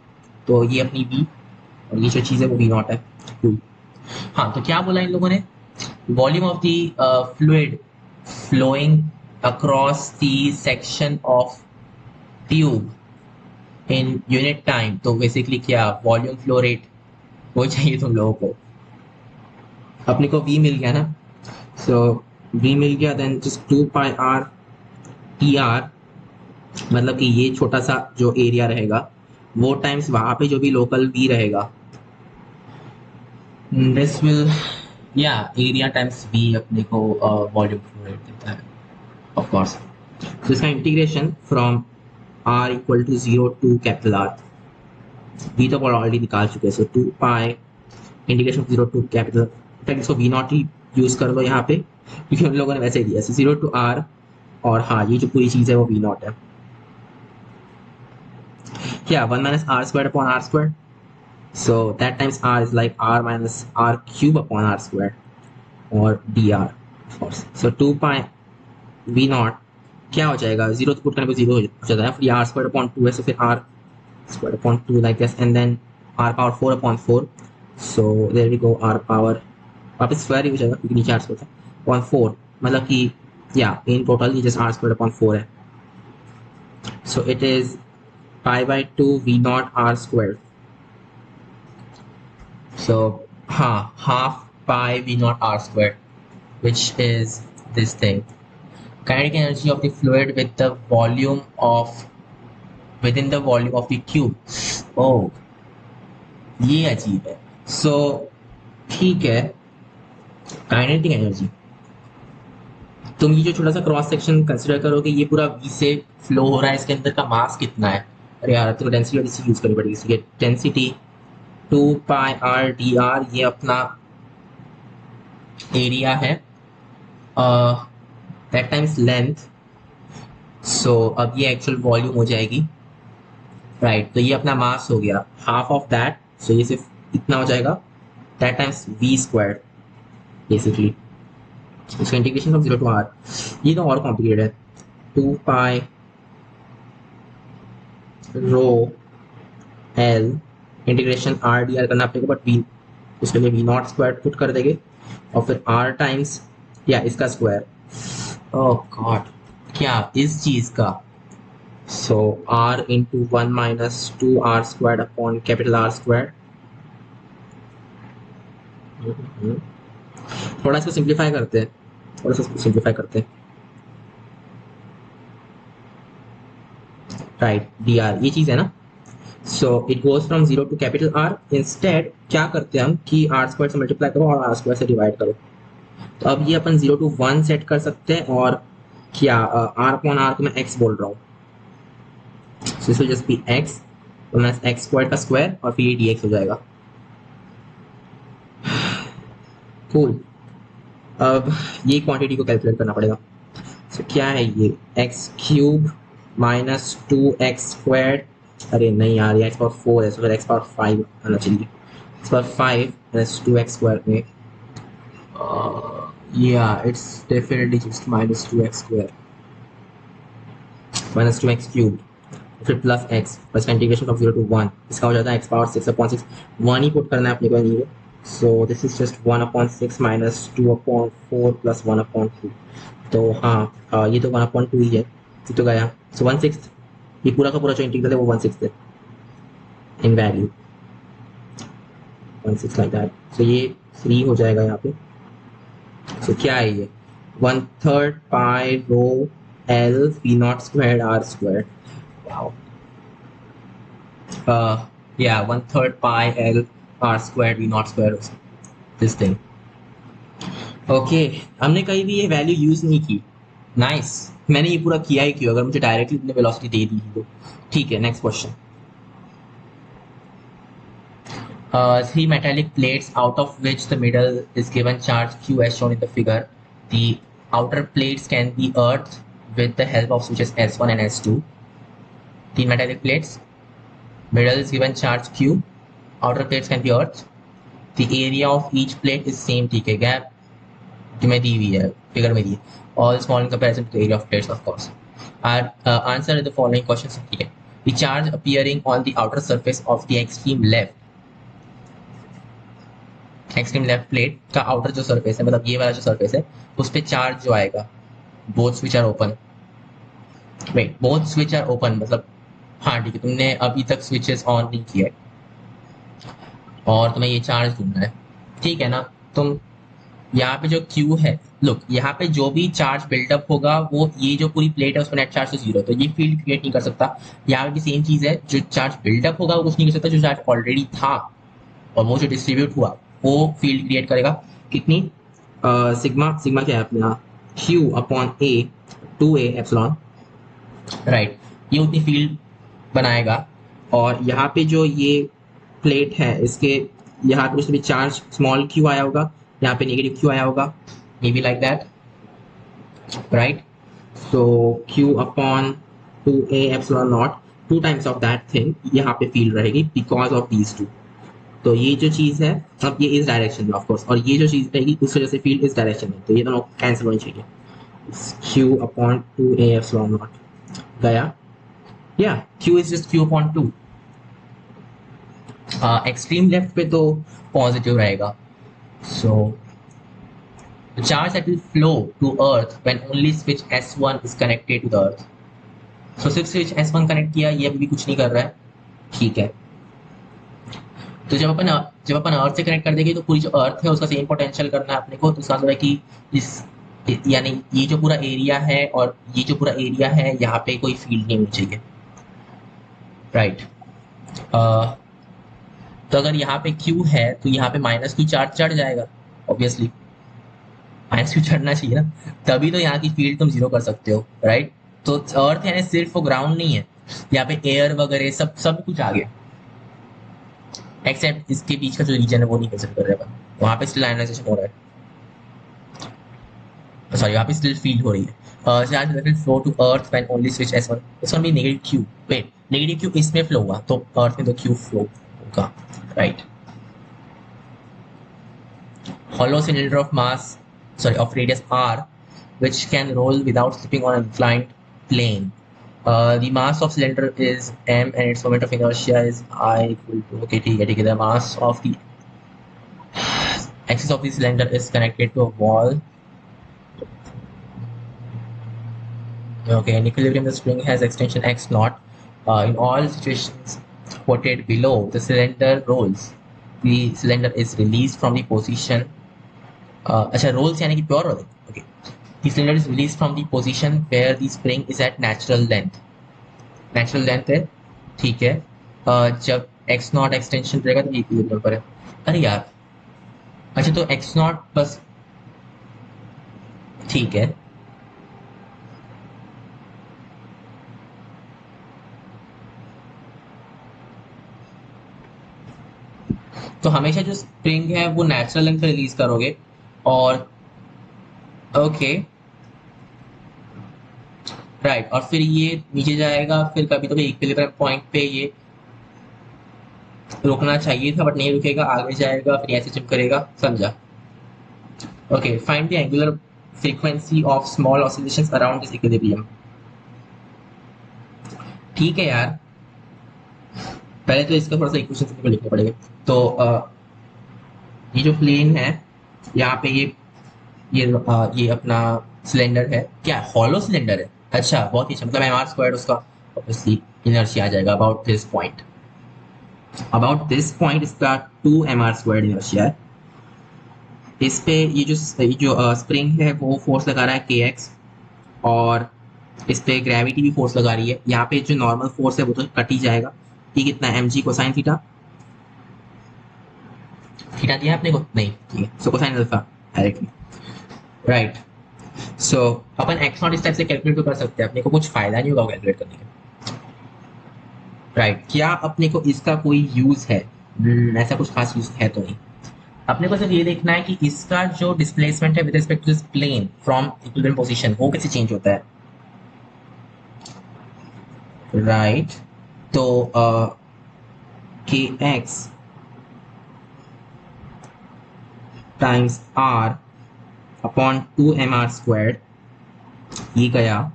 तो ये अपनी v और ये जो चीज़ है वो v नॉट है। हाँ, तो क्या बोला इन लोगों ने, volume of the fluid flowing across the section of tube in unit time, तो बेसिकली क्या वॉल्यूम फ्लो रेट वो चाहिए तुम लोगों को। अपने को v मिल गया ना, सो v मिल गया, देन जस्ट 2πr tr, मतलब कि ये छोटा सा जो एरिया रहेगा वो टाइम्स वहां पे जो भी लोकल v रहेगा, दिस विल, या एरिया टाइम्स v अपने को वॉल्यूम फ्लो रेट देता है ऑफ कोर्स। सो इसका integration from r equal to 0 to capital R, v तो ऑलरेडी निकाल चुके हैं, so 2π integration 0 to capital, in fact इसको v नॉट ही यूज कर लो यहाँ पे क्योंकि उन लोगों ने वैसे ही दिया, 0 टू r, और हाँ ये जो पूरी चीज है वो v नॉट है, क्या 1 minus r squared upon r squared, so that times r is like r minus r cube upon r squared or dr of course, so 2π v naught क्या हो जाएगा, जीरो तो पुट करने पर जीरो हो जाता है, फिर r squared upon 2 है, so फिर r squared upon 2 like this, and then r power 4 upon 4, so there we go, r power वापस स्क्वायर ही हो जाएगा क्योंकि नीचे r squared था upon 4, मतलब कि या इन टोटल ये जस्ट r squared upon 4 है, so it is pi by 2 v naught r squared, so half pi v naught r squared, which is this thing, kinetic energy of the fluid with the volume of within the volume of the cube. Oh, ये अजीब है, so ठीक है, kinetic energy तुम ये जो छोटा सा क्रॉस सेक्शन कंसिडर करो कि ये पूरा वी से फ्लो हो रहा है, इसके अंदर का मास कितना है। अरे यार तो डेंसिटी वाली यूज करनी पड़ेगी, इसलिए डेंसिटी 2πr/dr ये अपना एरिया है, दैट टाइम्स लेंथ। सो अब ये एक्चुअल वॉल्यूम हो जाएगी, राइट। तो ये अपना मास हो गया हाफ ऑफ दैट, सो ये सिर्फ इतना हो जाएगा, that times v square basically. इसका इंटीग्रेशन फ्रॉम 0 to r, ये तो और कॉम्प्लिकेटेड है। 2π रो एल इंटीग्रेशन r/dr करना पड़ेगा, बट वी उसके लिए वी नॉट स्क्वायर पुट कर देंगे और फिर r टाइम्स या इसका स्क्वायर। ओह गॉड, क्या इस चीज का। सो r into 1 minus 2r square upon capital R square. थोड़ा इसको सिंप्लीफाई करते हैं, थोड़ा सा सिंप्लीफाई करते हैं, राइट। dr ये चीज है ना, so it goes from 0 to capital R। Instead क्या करते हैं हम कि r स्क्वायर से मल्टीप्लाई करो और r स्क्वायर से डिवाइड करो। तो अब ये अपन 0 to 1 सेट कर सकते हैं, और क्या r अपॉन r को मैं x बोल रहा हूँ, so this will just be x minus x square का स्क्वायर और फिर ये dx हो जाएगा। कूल। अब ये क्वांटिटी को कैलकुलेट करना पड़ेगा। सो क्या है ये, x cube minus 2x square, अरे नहीं यार ये x पावर 4 है, तो फिर x पावर 5 आना चाहिए। x power 5 minus 2x square में yeah it's definitely just minus 2x square minus 2x cubed, फिर plus x plus integration from 0 to 1, इसका हो जाता है x पावर 6/6। 1 ही पुट करना है अपने को नहीं है, सो this is just 1/6 minus 2/4 plus 1/2। तो हाँ ये तो 1/2 ही है, ये तो गया। सो 1/6, ये पूरा का पूरा जो इंटीग्रल है वो 1/6 है इन वैल्यू, 1/6 लाइक दैट। सो ये 3 हो जाएगा यहाँ पे। सो क्या है ये, 1/3 pi rho L v not square R square. Wow, yeah 1/3 pi l r squared v naught square this thing। Okay, हमने कहीं भी ये वैल्यू यूज नहीं की, नाइस। मैंने ये पूरा किया ही क्यों अगर मुझे डायरेक्टली इतने वेलोसिटी दे दी तो। ठीक है, next question. Three metallic plates out of which the middle is given charge q as shown in the figure. The outer plates can be earthed with the help of switches S1 and S2. Three metallic plates, middle is given charge q, outer plates can be earthed, the area of each plate is same, ठीक है, gap जो मैं दी हुई है figure में दी है, all small in comparison to the area of plates of course। Our answer is the following questions, ठीक है। The charge appearing on the outer surface of the extreme left plate का outer जो surface है, मतलब ये वाला जो surface है, उस पे चार्ज जो आएगा, both switch are open, wait both switch are open मतलब हाँ ठीक है, तुमने अभी तक स्विचेस ऑन नहीं किया और तुम्हें ये चार्ज ढूंढना है, ठीक है ना। तुम यहाँ पे जो Q है, लुक यहाँ पे जो भी चार्ज बिल्डअप होगा वो ये जो पूरी प्लेट है उसमें नेट चार्ज तो 0, तो ये फील्ड क्रिएट नहीं कर सकता। यहाँ पे भी सेम चीज है, जो चार्ज बिल्डअप होगा वो कुछ नहीं कर सकता, जो चार्ज ऑलरेडी था और वो जो डिस्ट्रीब्यूट हुआ वो फील्ड क्रिएट करेगा। कितनी, सिग्मा, सिग्मा क्या है अपने यहाँ, Q upon A 2A epsilon, right. ये उतनी फील्ड बनाएगा और यहाँ पे जो ये प्लेट है इसके यहाँ पे भी चार्ज स्मॉल q आया होगा, यहाँ पे नेगेटिव q आया होगा, may be like that, right. So q upon 2a epsilon not, 2 times of that thing यहाँ पे फील्ड रहेगी बिकॉज ऑफ दीज टू। तो ये जो चीज है अब ये इस डायरेक्शन में ऑफ कोर्स, और ये जो चीज रहेगी उस वजह से फील्ड इस डायरेक्शन में, तो ये दोनों कैंसिल होनी चाहिए। q upon 2a epsilon not गया, या q is just q upon 2। Extreme left पे तो पॉजिटिव रहेगा, so charge that will flow to earth when only switch S1 is connected to the earth. So सिर्फ switch S1 connect किया, ये अभी भी कुछ नहीं कर रहा है, ठीक है। तो जब अपन अर्थ से कनेक्ट कर देंगे तो पूरी जो अर्थ है उसका सेम पोटेंशियल करना है अपने को, तो इसका मतलब है कि इस यानी ये जो पूरा एरिया है और ये जो पूरा एरिया है यहाँ पे कोई फील्ड नहीं होनी चाहिए, राइट। तो अगर यहाँ पे Q है तो यहाँ पे -Q चार्ज चढ़ जाएगा ऑब्वियसली, माइनस क्यू चढ़ना चाहिए ना, तभी तो यहाँ की फील्ड तुम जीरो कर सकते हो, राइट। तो अर्थ यानी सिर्फ वो ग्राउंड नहीं है, यहाँ पे एयर वगैरह सब सब कुछ आ गया, एक्सेप्ट इसके बीच का जो रीजन है वो नहीं कंसिडर कर रहे अपन, वहां पे स्टिल आयनाइजेशन हो रहा है, सॉरी वहां पे स्टिल फील्ड हो रही है। Charge will flow to earth when only switch S1, this one be negative q, wait negative q इसमें फ्लो हुआ तो अर्थ में तो क्यू फ्लो होगा, right. Hollow cylinder of mass, sorry, of radius r, which can roll without slipping on an inclined plane. The mass of cylinder is m and its moment of inertia is I equal to, okay, ठीक है, the mass of the axis of the cylinder is connected to a wall. Okay, in equilibrium the spring has extension x naught. In all situations quoted below, the cylinder rolls. The cylinder is released from the position. अच्छा, rolls यानी कि pure rolling. Okay. The cylinder is released from the position where the spring is at natural length. Natural length है, ठीक है। जब x not extension रहेगा तो equilibrium पर है। अरे यार, अच्छा तो x नॉट बस, ठीक है। तो हमेशा जो स्प्रिंग है वो नेचुरल लेंथ पे रिलीज करोगे, और ओके राइट, और फिर ये नीचे जाएगा, फिर कभी तो इक्विलिब्रियम पॉइंट पे ये रुकना चाहिए था बट नहीं रुकेगा, आगे जाएगा, फिर ऐसे जंप करेगा, समझा। Okay, find the angular frequency of small oscillations around this equilibrium. ठीक है यार, पहले तो इसका थोड़ा सा इक्वेशन को लिखना पड़ेगा। तो ये जो प्लेन है, यहाँ पे ये अपना सिलेंडर है, क्या हॉलो सिलेंडर है, अच्छा बहुत ही अच्छा, मतलब एम आर स्क्वायर उसका ऑब्वियसली इनर्शिया आ जाएगा about this point, about this point इसका 2 mr² इनर्शिया है। इस पे ये जो स्प्रिंग है वो फोर्स लगा रहा है kx, और इस पे ग्रेविटी भी फोर्स लगा रही है। यहाँ पे जो नॉर्मल फोर्स है वो तो कट ही जाएगा, ये कितना mg कोसाइन थीटा, थीटा दिया है अपने को नहीं, ठीक है, so cosine alpha directly, right. So अपन एक्स नॉट इस टाइप से कैलकुलेट तो कर सकते हैं, अपने को कुछ फायदा नहीं होगा कैलकुलेट करने का, राइट। क्या अपने को इसका कोई यूज है? ऐसा कुछ खास यूज है तो नहीं, अपने को सिर्फ ये देखना है कि इसका जो डिस्प्लेसमेंट है with respect to this plane from equilibrium position वो कैसे चेंज होता है, राइट। तो के x times are upon 2 mr², ये गया,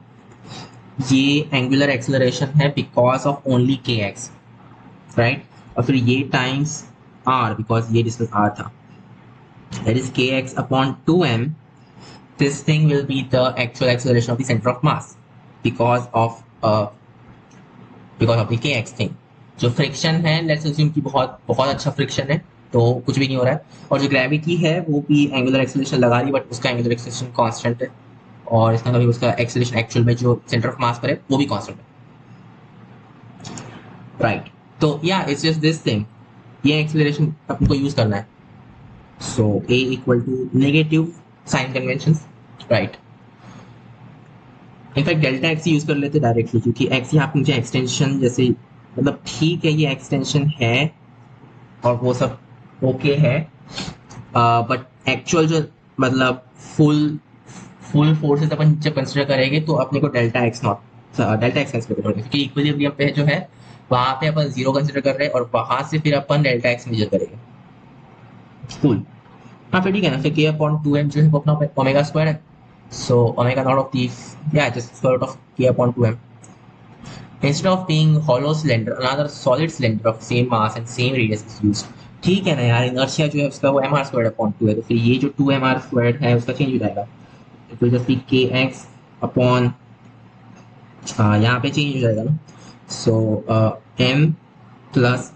ये एंगुलर एक्सेलरेशन है बिकॉज ऑफ ओनली के एक्स, राइट। और फिर ये टाइम्स आर बिकॉज ये डिस्टेंस आर था, दैट इज के x upon 2m, this thing will be the actual acceleration of the center of mass because of the kx thing। जो friction है let's assume कि बहुत बहुत अच्छा फ्रिक्शन है, तो कुछ भी नहीं हो रहा है, और जो ग्रेविटी है वो भी एंगुलर एक्सेलरेशन लगा रही है बट उसका एंगुलर एक्सेलरेशन कांस्टेंट है, और इसका कभी उसका एक्सेलरेशन एक्चुअल में जो सेंटर ऑफ मास पर है वो भी कांस्टेंट है, राइट। तो yeah it's just this thing, ये एक्सेलरेशन अपन को यूज करना है। So a equal to negative sign convention, right. In fact delta x use कर लेते डायरेक्टली, क्योंकि एक्स यहाँ पे मुझे एक्सटेंशन जैसे, मतलब ठीक है ये एक्सटेंशन है और वो सब ओके है, बट एक्चुअल जो मतलब फुल फुल फोर्सेस अपन जब कंसिडर करेंगे तो अपने को डेल्टा एक्स कंसिडर करेंगे, क्योंकि इक्विलिब्रियम पे जो है वहां पे अपन जीरो कंसिडर कर रहे हैं और वहां से फिर अपन डेल्टा एक्स मेजर करेंगे, कूल। हाँ फिर ठीक है ना, फिर k/2m जो है वो अपना ओमेगा स्क्वायर है, so omega naught of the, yeah, just square root of k/2m. Instead of being hollow cylinder, another solid cylinder of same mass and same radius is used. ठीक है ना यार, इनर्शिया जो है उसका वो mr² है, तो फिर ये जो 2 mr² है उसका चेंज हो जाएगा, it will just be kx upon, यहाँ पे चेंज हो जाएगा ना, सो m plus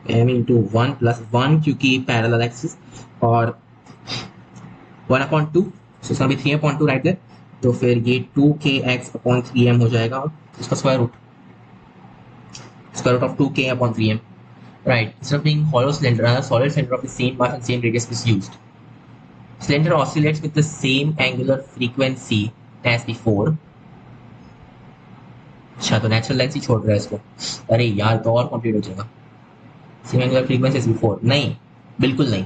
m into 1 plus 1 क्योंकि पैरेलल एक्सिस, और 1/2, सो इसका भी 3/2 राइट है, तो फिर ये 2kx/3m हो जाएगा, इसका square root of 2k/3m, right। Instead of being hollow cylinder, another solid cylinder of the same mass and same radius is used. Cylinder oscillates with the same angular frequency as before. अच्छा, तो natural length ही छोड़ रहा है इसको। अरे यार, तो और कंप्लीट हो जाएगा। Same angular frequency as before, नहीं, बिल्कुल नहीं।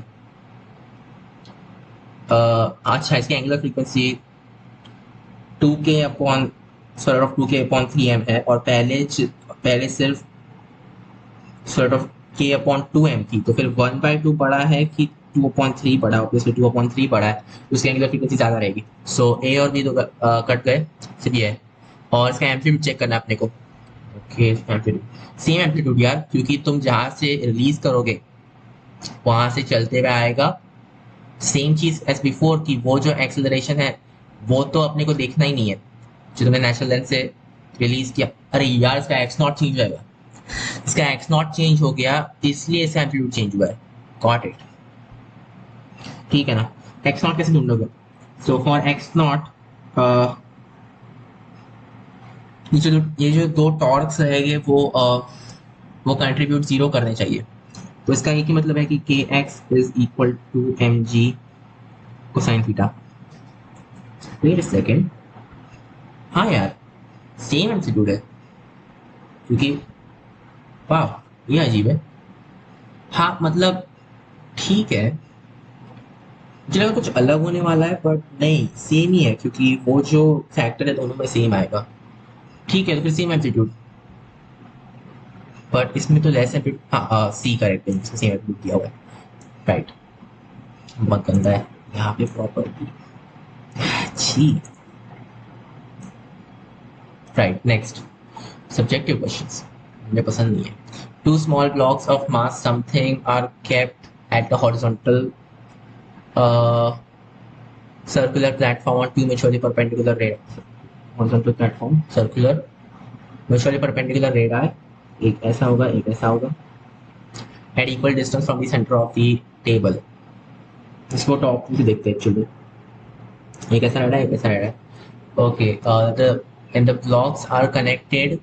अच्छा, इसकी angular frequency 2k upon square of 2k upon 3m है, और पहले सिर्फ square of k upon 2m थी, तो फिर 1/2 बड़ा है कि 2/3 बड़ा है? ऑब्वियसली 2/3 बड़ा है, तो उसकी एंगुलर फ्रीक्वेंसी ज़्यादा रहेगी। सो a और b तो कट गए, सिर्फ ये है। और इसका एम्पलीट्यूड चेक करना है अपने को। ओके, एम्पलीट्यूड सेम एम्पलीट्यूड यार, क्योंकि तुम जहाँ से रिलीज करोगे वहाँ से चलते हुए आएगा। सेम चीज़ एज बिफोर की वो जो एक्सेलरेशन है वो तो अपने को देखना ही नहीं है, जो तुमने नेचुरल लेंथ से रिलीज किया। अरे यार, इसका एक्स नॉट चेंज होगा, इसका एक्स नॉट चेंज हो गया, इसलिए इसका एम्पलीट्यूड चेंज हुआ है। गॉट इट, ठीक है ना? एक्स नॉट कैसे ढूंढोगे? सो फॉर एक्स नॉट, ये जो दो टॉर्क्स रहेंगे वो कंट्रीब्यूट जीरो करने चाहिए। तो इसका एक ही मतलब है कि k x is equal to M g cosine theta. Wait a second, हाँ यार, सेम एम्पलीट्यूड है, क्योंकि वाह, ये अजीब है। हाँ मतलब, ठीक है, मुझे लगा कुछ अलग होने वाला है, बट नहीं, सेम ही है, क्योंकि वो जो फैक्टर है दोनों में सेम आएगा। ठीक है, तो फिर सेम एम्पलीट्यूड, बट इसमें तो लेस एम्पलीट्यूड। हाँ, सी करेक्ट है, इसमें सेम एम्पलीट्यूड दिया हुआ है। राइट, बहुत गंदा है यहाँ पे प्रॉपर्टी। छी। राइट, नेक्स्ट सब्जेक्टिव क्वेश्चंस, मुझे पसंद नहीं है। Two small blocks of mass something are kept at the horizontal circular platform on two mutually perpendicular radii. Horizontal platform, circular, mutually perpendicular radii, एक ऐसा होगा, एक ऐसा होगा, at equal distance from the center of the table. इसको top से देखते हैं एक्चुअली, एक ऐसा रेडा है, एक ऐसा रेडा है। Okay, the and the blocks are connected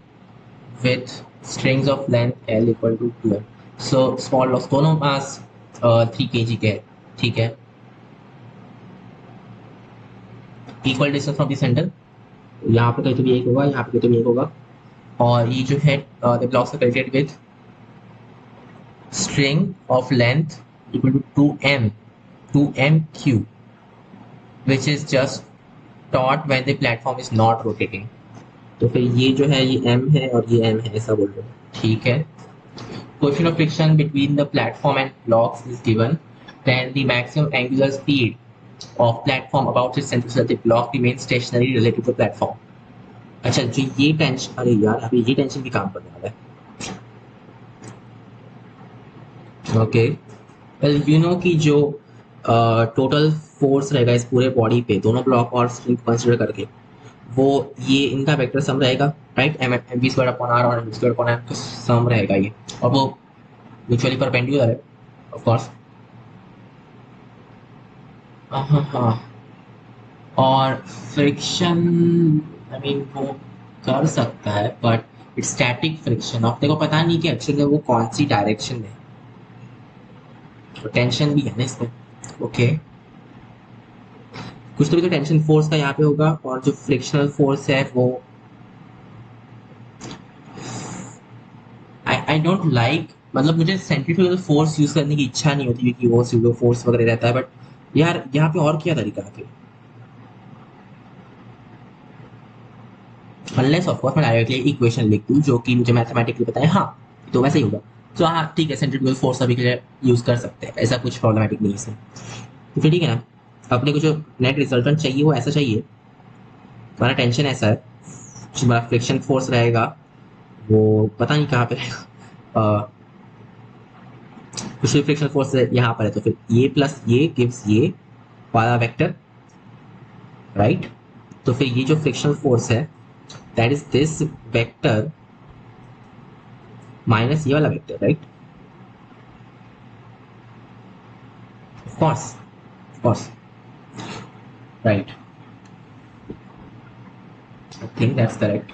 with strings of length L equal to 2m. So small blocks दोनों मास 3 kg के हैं, ठीक है। Equal distance from the centre, यहाँ पे कहीं तो भी एक होगा, यहाँ पे कहीं तो भी एक होगा, और ये जो है the blocks are connected with string of length equal to 2m cube, which is just taut when the platform is not rotating. तो फिर ये जो है ये m है और ये m है, ऐसा बोल रहे हैं, ठीक है। Coefficient of friction between the platform and blocks is given, then the maximum angular speed of platform about its center so that the block remains stationary relative to the platform. अच्छा, जो ये टेंशन, अरे यार अभी ये tension भी काम करने वाला है। ओके, वेल यू नो कि जो टोटल फोर्स रहेगा इस पूरे बॉडी पे दोनों ब्लॉक और स्ट्रिंग कंसिडर करके, वो ये इनका वेक्टर सम रहेगा, right? M b square upon r और एम स्क्वायर अपॉन एम का सम रहेगा ये, और वो म्यूचुअली परपेंडिकुलर है ऑफ कोर्स। हाँ हाँ, और फ्रिक्शन, आई मीन वो कर सकता है, बट इट्स स्टैटिक फ्रिक्शन, अब देखो पता नहीं कि एक्चुअली वो कौन सी डायरेक्शन में, तो टेंशन भी है ना इसमें। ओके, कुछ तो भी तो टेंशन फोर्स का यहाँ पे होगा, और जो फ्रिक्शनल फोर्स है वो आई डोंट लाइक, मतलब मुझे सेंट्रीफ्यूगल फोर्स यूज करने की इच्छा नहीं होती क्योंकि वो स्यूडो फोर्स वगैरह रहता है, बट यार यहाँ पे और क्या तरीका है फिर, अनलेस ऑफ कोर्स मैं डायरेक्टली इक्वेशन लिख दूँ जो कि मुझे मैथमेटिकली पता है, हाँ तो वैसे ही होगा। तो हाँ ठीक है, सेंट्रीफ्यूगल फोर्स अभी के लिए यूज कर सकते हैं, ऐसा कुछ प्रॉब्लमेटिक नहीं है इसमें। तो फिर ठीक है ना, अपने को जो नेट रिजल्टेंट चाहिए वो ऐसा चाहिए, हमारा टेंशन ऐसा है, जो हमारा फ्रिक्शन फोर्स रहेगा वो पता नहीं कहाँ पे रहेगा, कुछ भी फ्रिक्शनल फोर्स यहाँ पर है, तो फिर ये प्लस ये गिव्स ये वाला वेक्टर, राइट? तो फिर ये जो फ्रिक्शनल फोर्स है that is this vector minus ये वाला vector, right? Of course, right, I think that's correct.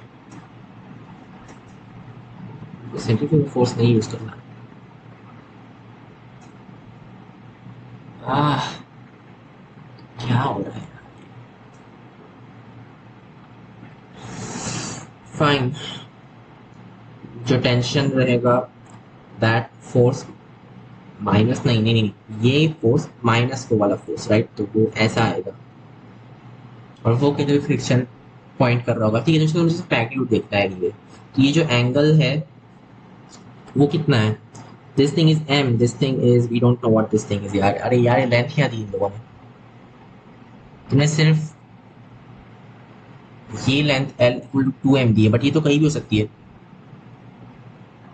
Centrifugal force नहीं यूज करना। आह, क्या हो रहा है? फाइन, जो टेंशन रहेगा दैट फोर्स माइनस, नहीं नहीं नहीं, ये फोर्स माइनस को वाला फोर्स, राइट? तो वो ऐसा आएगा और वो कहीं फ्रिक्शन पॉइंट कर रहा होगा, ठीक है? तो मुझे मैग्नीट्यूड देखता है anyway। तो ये जो एंगल है वो कितना है? This thing is m, this thing is, we don't know what this thing is यार। अरे यार, ये लेंथ क्या दी इन लोगों ने? तुमने सिर्फ ये length l equal to 2m दी है, बट ये तो कहीं भी हो सकती है।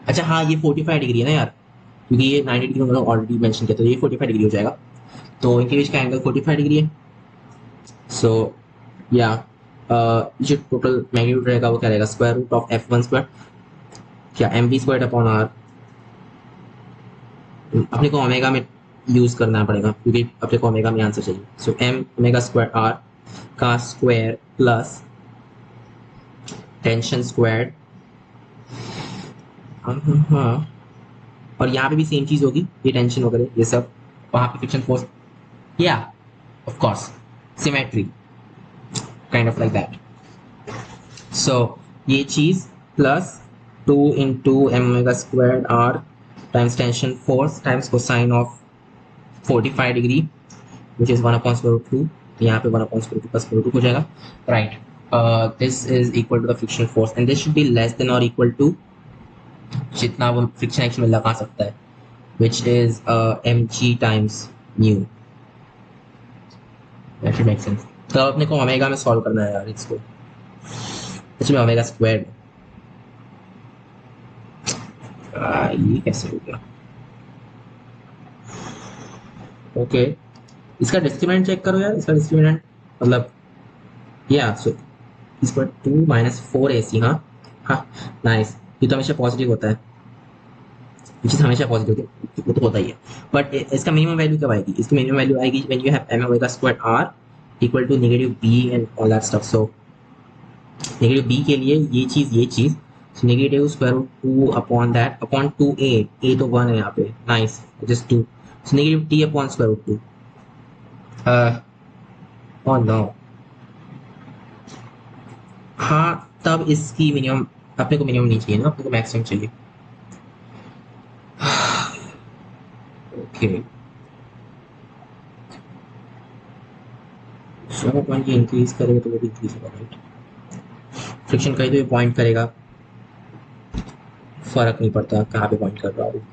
अच्छा हाँ, ये 45 डिग्री है ना यार, क्योंकि ये 90 डिग्री हम लोग ऑलरेडी मेंशन किया, तो ये 45 डिग्री हो जाएगा। तो इनके बीच का एंगल 45 डिग्री है। सो या जो टोटल मैग्नीट्यूड रहेगा वो क्या रहेगा? Square root of f1 square, क्या M V square upon R. अपने को ओमेगा में यूज करना पड़ेगा क्योंकि अपने को ओमेगा में आंसर चाहिए। सो एम ओमेगा स्क्वायर आर का स्क्वायर प्लस टेंशन स्क्वायर, हाँ, और यहाँ पे भी सेम चीज होगी, ये टेंशन वगैरह ये सब, वहाँ पे फ्रिक्शन फोर्स, या of course symmetry, kind of like that. So ये चीज plus 2 into M omega square R times tension force times cosine of 45 degree which is 1 upon square root 2। यहाँ पे 1 अपॉन स्क्वायर रूट का square root हो जाएगा, right? This is equal to the friction force and this should be less than और equal to जितना वो friction action में लगा सकता है, which is mg times mu. That should make sense. तो अपने को ओमेगा में सॉल्व करना है यार इसको, इसमें ओमेगा स्क्वायर। ये कैसे हो गया? ओके, इसका डिस्क्रिमिनेंट चेक करो यार, इसका डिस्क्रिमिनेंट मतलब, या सो इसका 2 माइनस 4ac, हाँ हाँ, नाइस। ये तो हमेशा पॉजिटिव होता है, ये चीज़ हमेशा पॉजिटिव होती है, वो तो होता ही है। बट इसका मिनिमम वैल्यू कब आएगी? इसकी मिनिमम वैल्यू आएगी when you have m omega square r equal to negative b and all that stuff. So negative b के लिए ये चीज़ negative square root 2 upon that upon 2a, a तो 1 है यहाँ पे, nice, just 2। So negative t upon square root 2। Oh no, हाँ, तब इसकी मिनिमम, अपने को मिनिमम नहीं चाहिए ना, अपने को मैक्सिमम चाहिए। ओके, शॉर्ट पॉइंट ये इंक्रीज करेगा तो वो भी इंक्रीज होगा, राइट? फ्रिक्शन कहीं तो ये पॉइंट करेगा, फर्क नहीं पड़ता कहाँ पे पॉइंट कर रहा हूँ।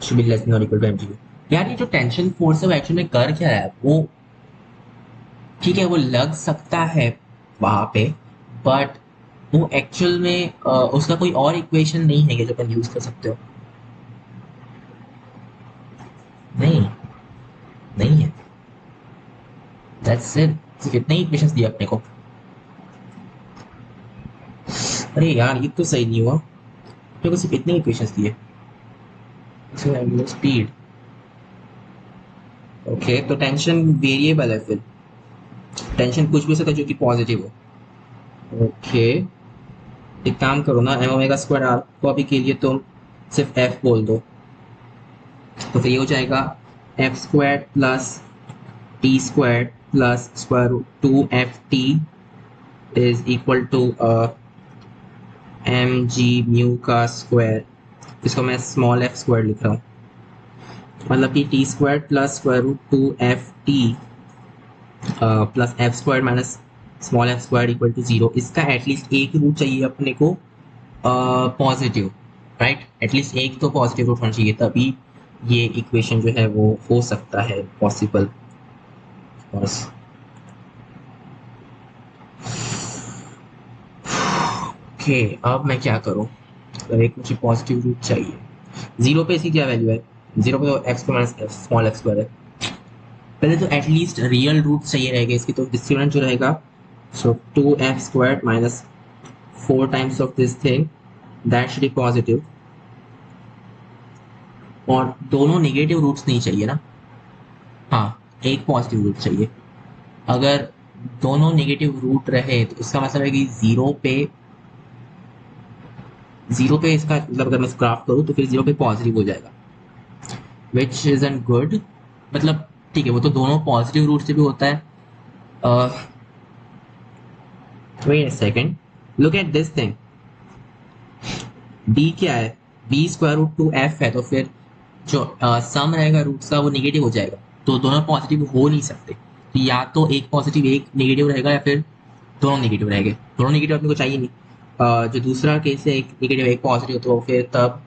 शुड बी लेस देन और इक्वल टू mg। यार ये जो टेंशन फोर्स है वो एक्चुअली में कर क्या है? वो ठीक है, वो लग सकता है वहां पे, बट वो एक्चुअल में उसका कोई और इक्वेशन नहीं है जो अपन यूज कर सकते हो। नहीं, नहीं है, दैट्स इट। सिर्फ इतने ही इक्वेशंस दिए अपने को। अरे यार, ये तो सही नहीं हुआ, अपने को सिर्फ इतने ही इक्वेशंस दिए। स्पीड, ओके, तो टेंशन वेरिएबल है फिर, टेंशन कुछ भी हो सकता है जो कि पॉजिटिव हो। ओके, एक काम करो ना, एम ओमेगा स्क्वायर आर को अभी के लिए तुम सिर्फ एफ बोल दो, तो फिर ये हो जाएगा f square plus t square plus square root 2ft is equal to M g mu का स्क्वायर। इसको मैं स्मॉल एफ स्क्वायर लिख रहा हूँ, मतलब कि t square plus square root 2ft plus f square minus small f square equal to 0। इसका एटलीस्ट एक रूट चाहिए अपने को पॉजिटिव, राइट? एटलीस्ट एक तो पॉजिटिव रूट होना चाहिए, तभी ये इक्वेशन जो है वो हो सकता है पॉसिबल। बस ओके, अब मैं क्या करूँ? अगर एक मुझे पॉजिटिव रूट चाहिए, 0 पे इसकी क्या वैल्यू है? 0 पे तो x minus F small x square है। पहले तो एटलीस्ट रियल रूट चाहिए रहेगा इसकी, तो डिस्क्रिमिनेंट जो रहेगा, सो 2f square minus 4 times of this thing, that should be positive. और दोनों नेगेटिव रूट्स नहीं चाहिए ना, हाँ, एक पॉजिटिव रूट चाहिए। अगर दोनों नेगेटिव रूट रहे तो इसका मतलब है कि 0 पे इसका मतलब अगर मैं ग्राफ करूँ तो फिर 0 पे पॉजिटिव हो जाएगा, विच इज एन गुड, मतलब ठीक है, वो तो दोनों पॉजिटिव रूट से भी होता है। Wait a second, look at this thing, b क्या है, b square root to f है, तो फिर जो सम रहेगा रूट्स का वो निगेटिव हो जाएगा, तो दोनों पॉजिटिव हो नहीं सकते। तो या तो एक पॉजिटिव एक नेगेटिव रहेगा, या फिर दोनों नेगेटिव रहेंगे। दोनों नेगेटिव अपने को चाहिए नहीं। जो दूसरा केस है, एक नेगेटिव एक पॉजिटिव, तो फिर तब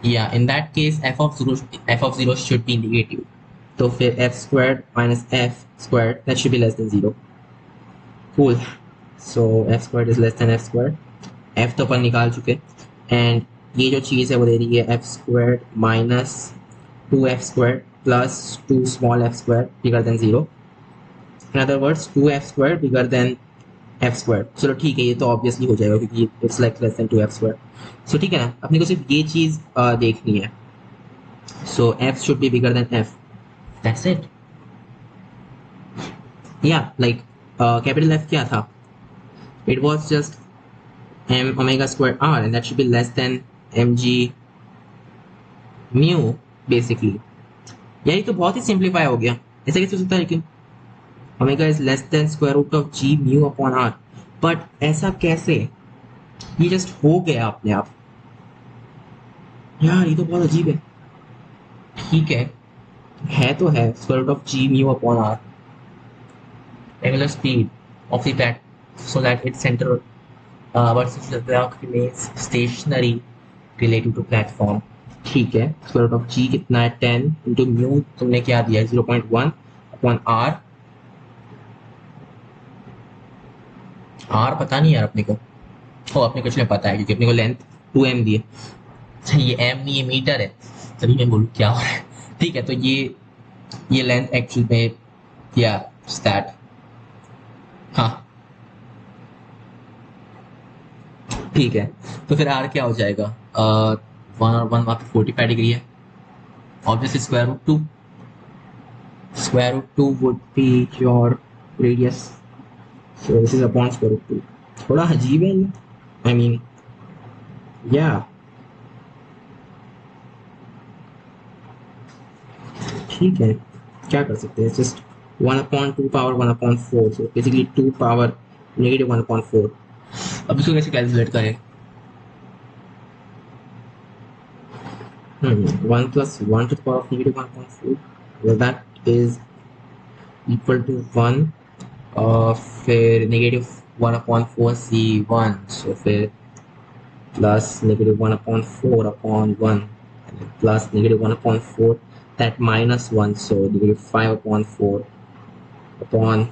या in that case f of 0 should be negative. तो फिर f squared minus f squared that should be less then 0। Cool. So f squared is less then f squared, f तो अपन निकाल चुके, एंड ये जो चीज़ है वो दे रही है f squared minus 2f squared plus 2 small f squared bigger than 0। In other words 2f squared bigger than f squared. चलो ठीक है, ये तो ऑब्वियसली हो जाएगा क्योंकि it's like less than 2f squared. So ठीक है ना, अपने को सिर्फ ये चीज़ देखनी है। सो f should be bigger than f, that's it. या लाइक कैपिटल F क्या था, it was just m omega square r and that should be less than mg mu basically। यार ये तो बहुत ही सिंप्लीफाई हो गया, ऐसा कैसे हो सकता है, लेकिन omega is less than square root of g mu upon r, but ऐसा कैसे, ये जस्ट हो गया अपने आप। यार ये तो बहुत अजीब है। ठीक है तो है square root of g mu upon r, regular speed of the bat so that its center versus the block remains stationary relative to platform। ठीक है, स्क्वायर रूट ऑफ जी कितना है 10 इंटू म्यू तुमने क्या दिया है 0.1 अपॉन आर। आर पता नहीं यार अपने को, अपने कुछ नहीं पता है क्योंकि अपने को लेंथ 2m दी है। अच्छा ये m नहीं, ये मीटर है, तभी मैं बोलूँ क्या हो रहा है। ठीक है, तो ये लेंथ एक्चुअल में या स्टैट, हाँ ठीक है। तो फिर आर क्या हो जाएगा, 1 और 1 वहाँ पे 45 डिग्री है, obviously square root two would be your radius, so this is upon square root 2। थोड़ा अजीब है ये, आई मीन या ठीक है, क्या कर सकते हैं, just 1/2 power 1/4, so basically 2 power negative 1/4। अब इसको कैसे कैलकुलेट करें, 1 plus 1 to the power of negative 1/4, well that is equal to 1, फिर नेगेटिव 1/4 c1, सो फिर plus negative 1/4 upon 1 plus negative 1/4 that minus 1, so negative 5/4 upon,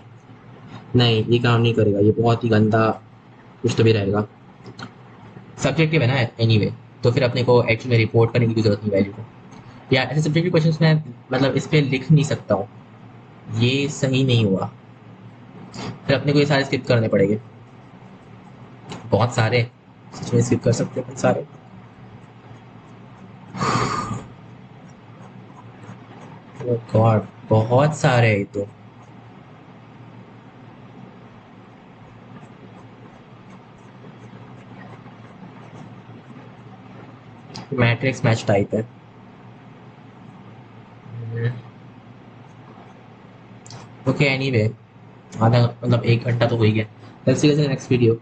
नहीं ये काम नहीं करेगा, ये बहुत ही गंदा कुछ तो भी रहेगा, सब्जेक्टिव है ना एनीवे। तो फिर अपने को एक्चुअली में रिपोर्ट करने की जरूरत नहीं वैल्यू को। या ऐसे सब्जेक्टिव क्वेश्चंस में मतलब इस पे लिख नहीं सकता हूँ, ये सही नहीं हुआ, फिर अपने को ये सारे स्किप करने पड़ेंगे, बहुत सारे सच में स्किप कर सकते हैं अपन सारे। गॉड बहुत सारे हैं ये तो। मैट्रिक्स मैच टाइप है। ओके एनीवे, आधा मतलब 1 घंटा तो हो ही गया। Let's see you in next video.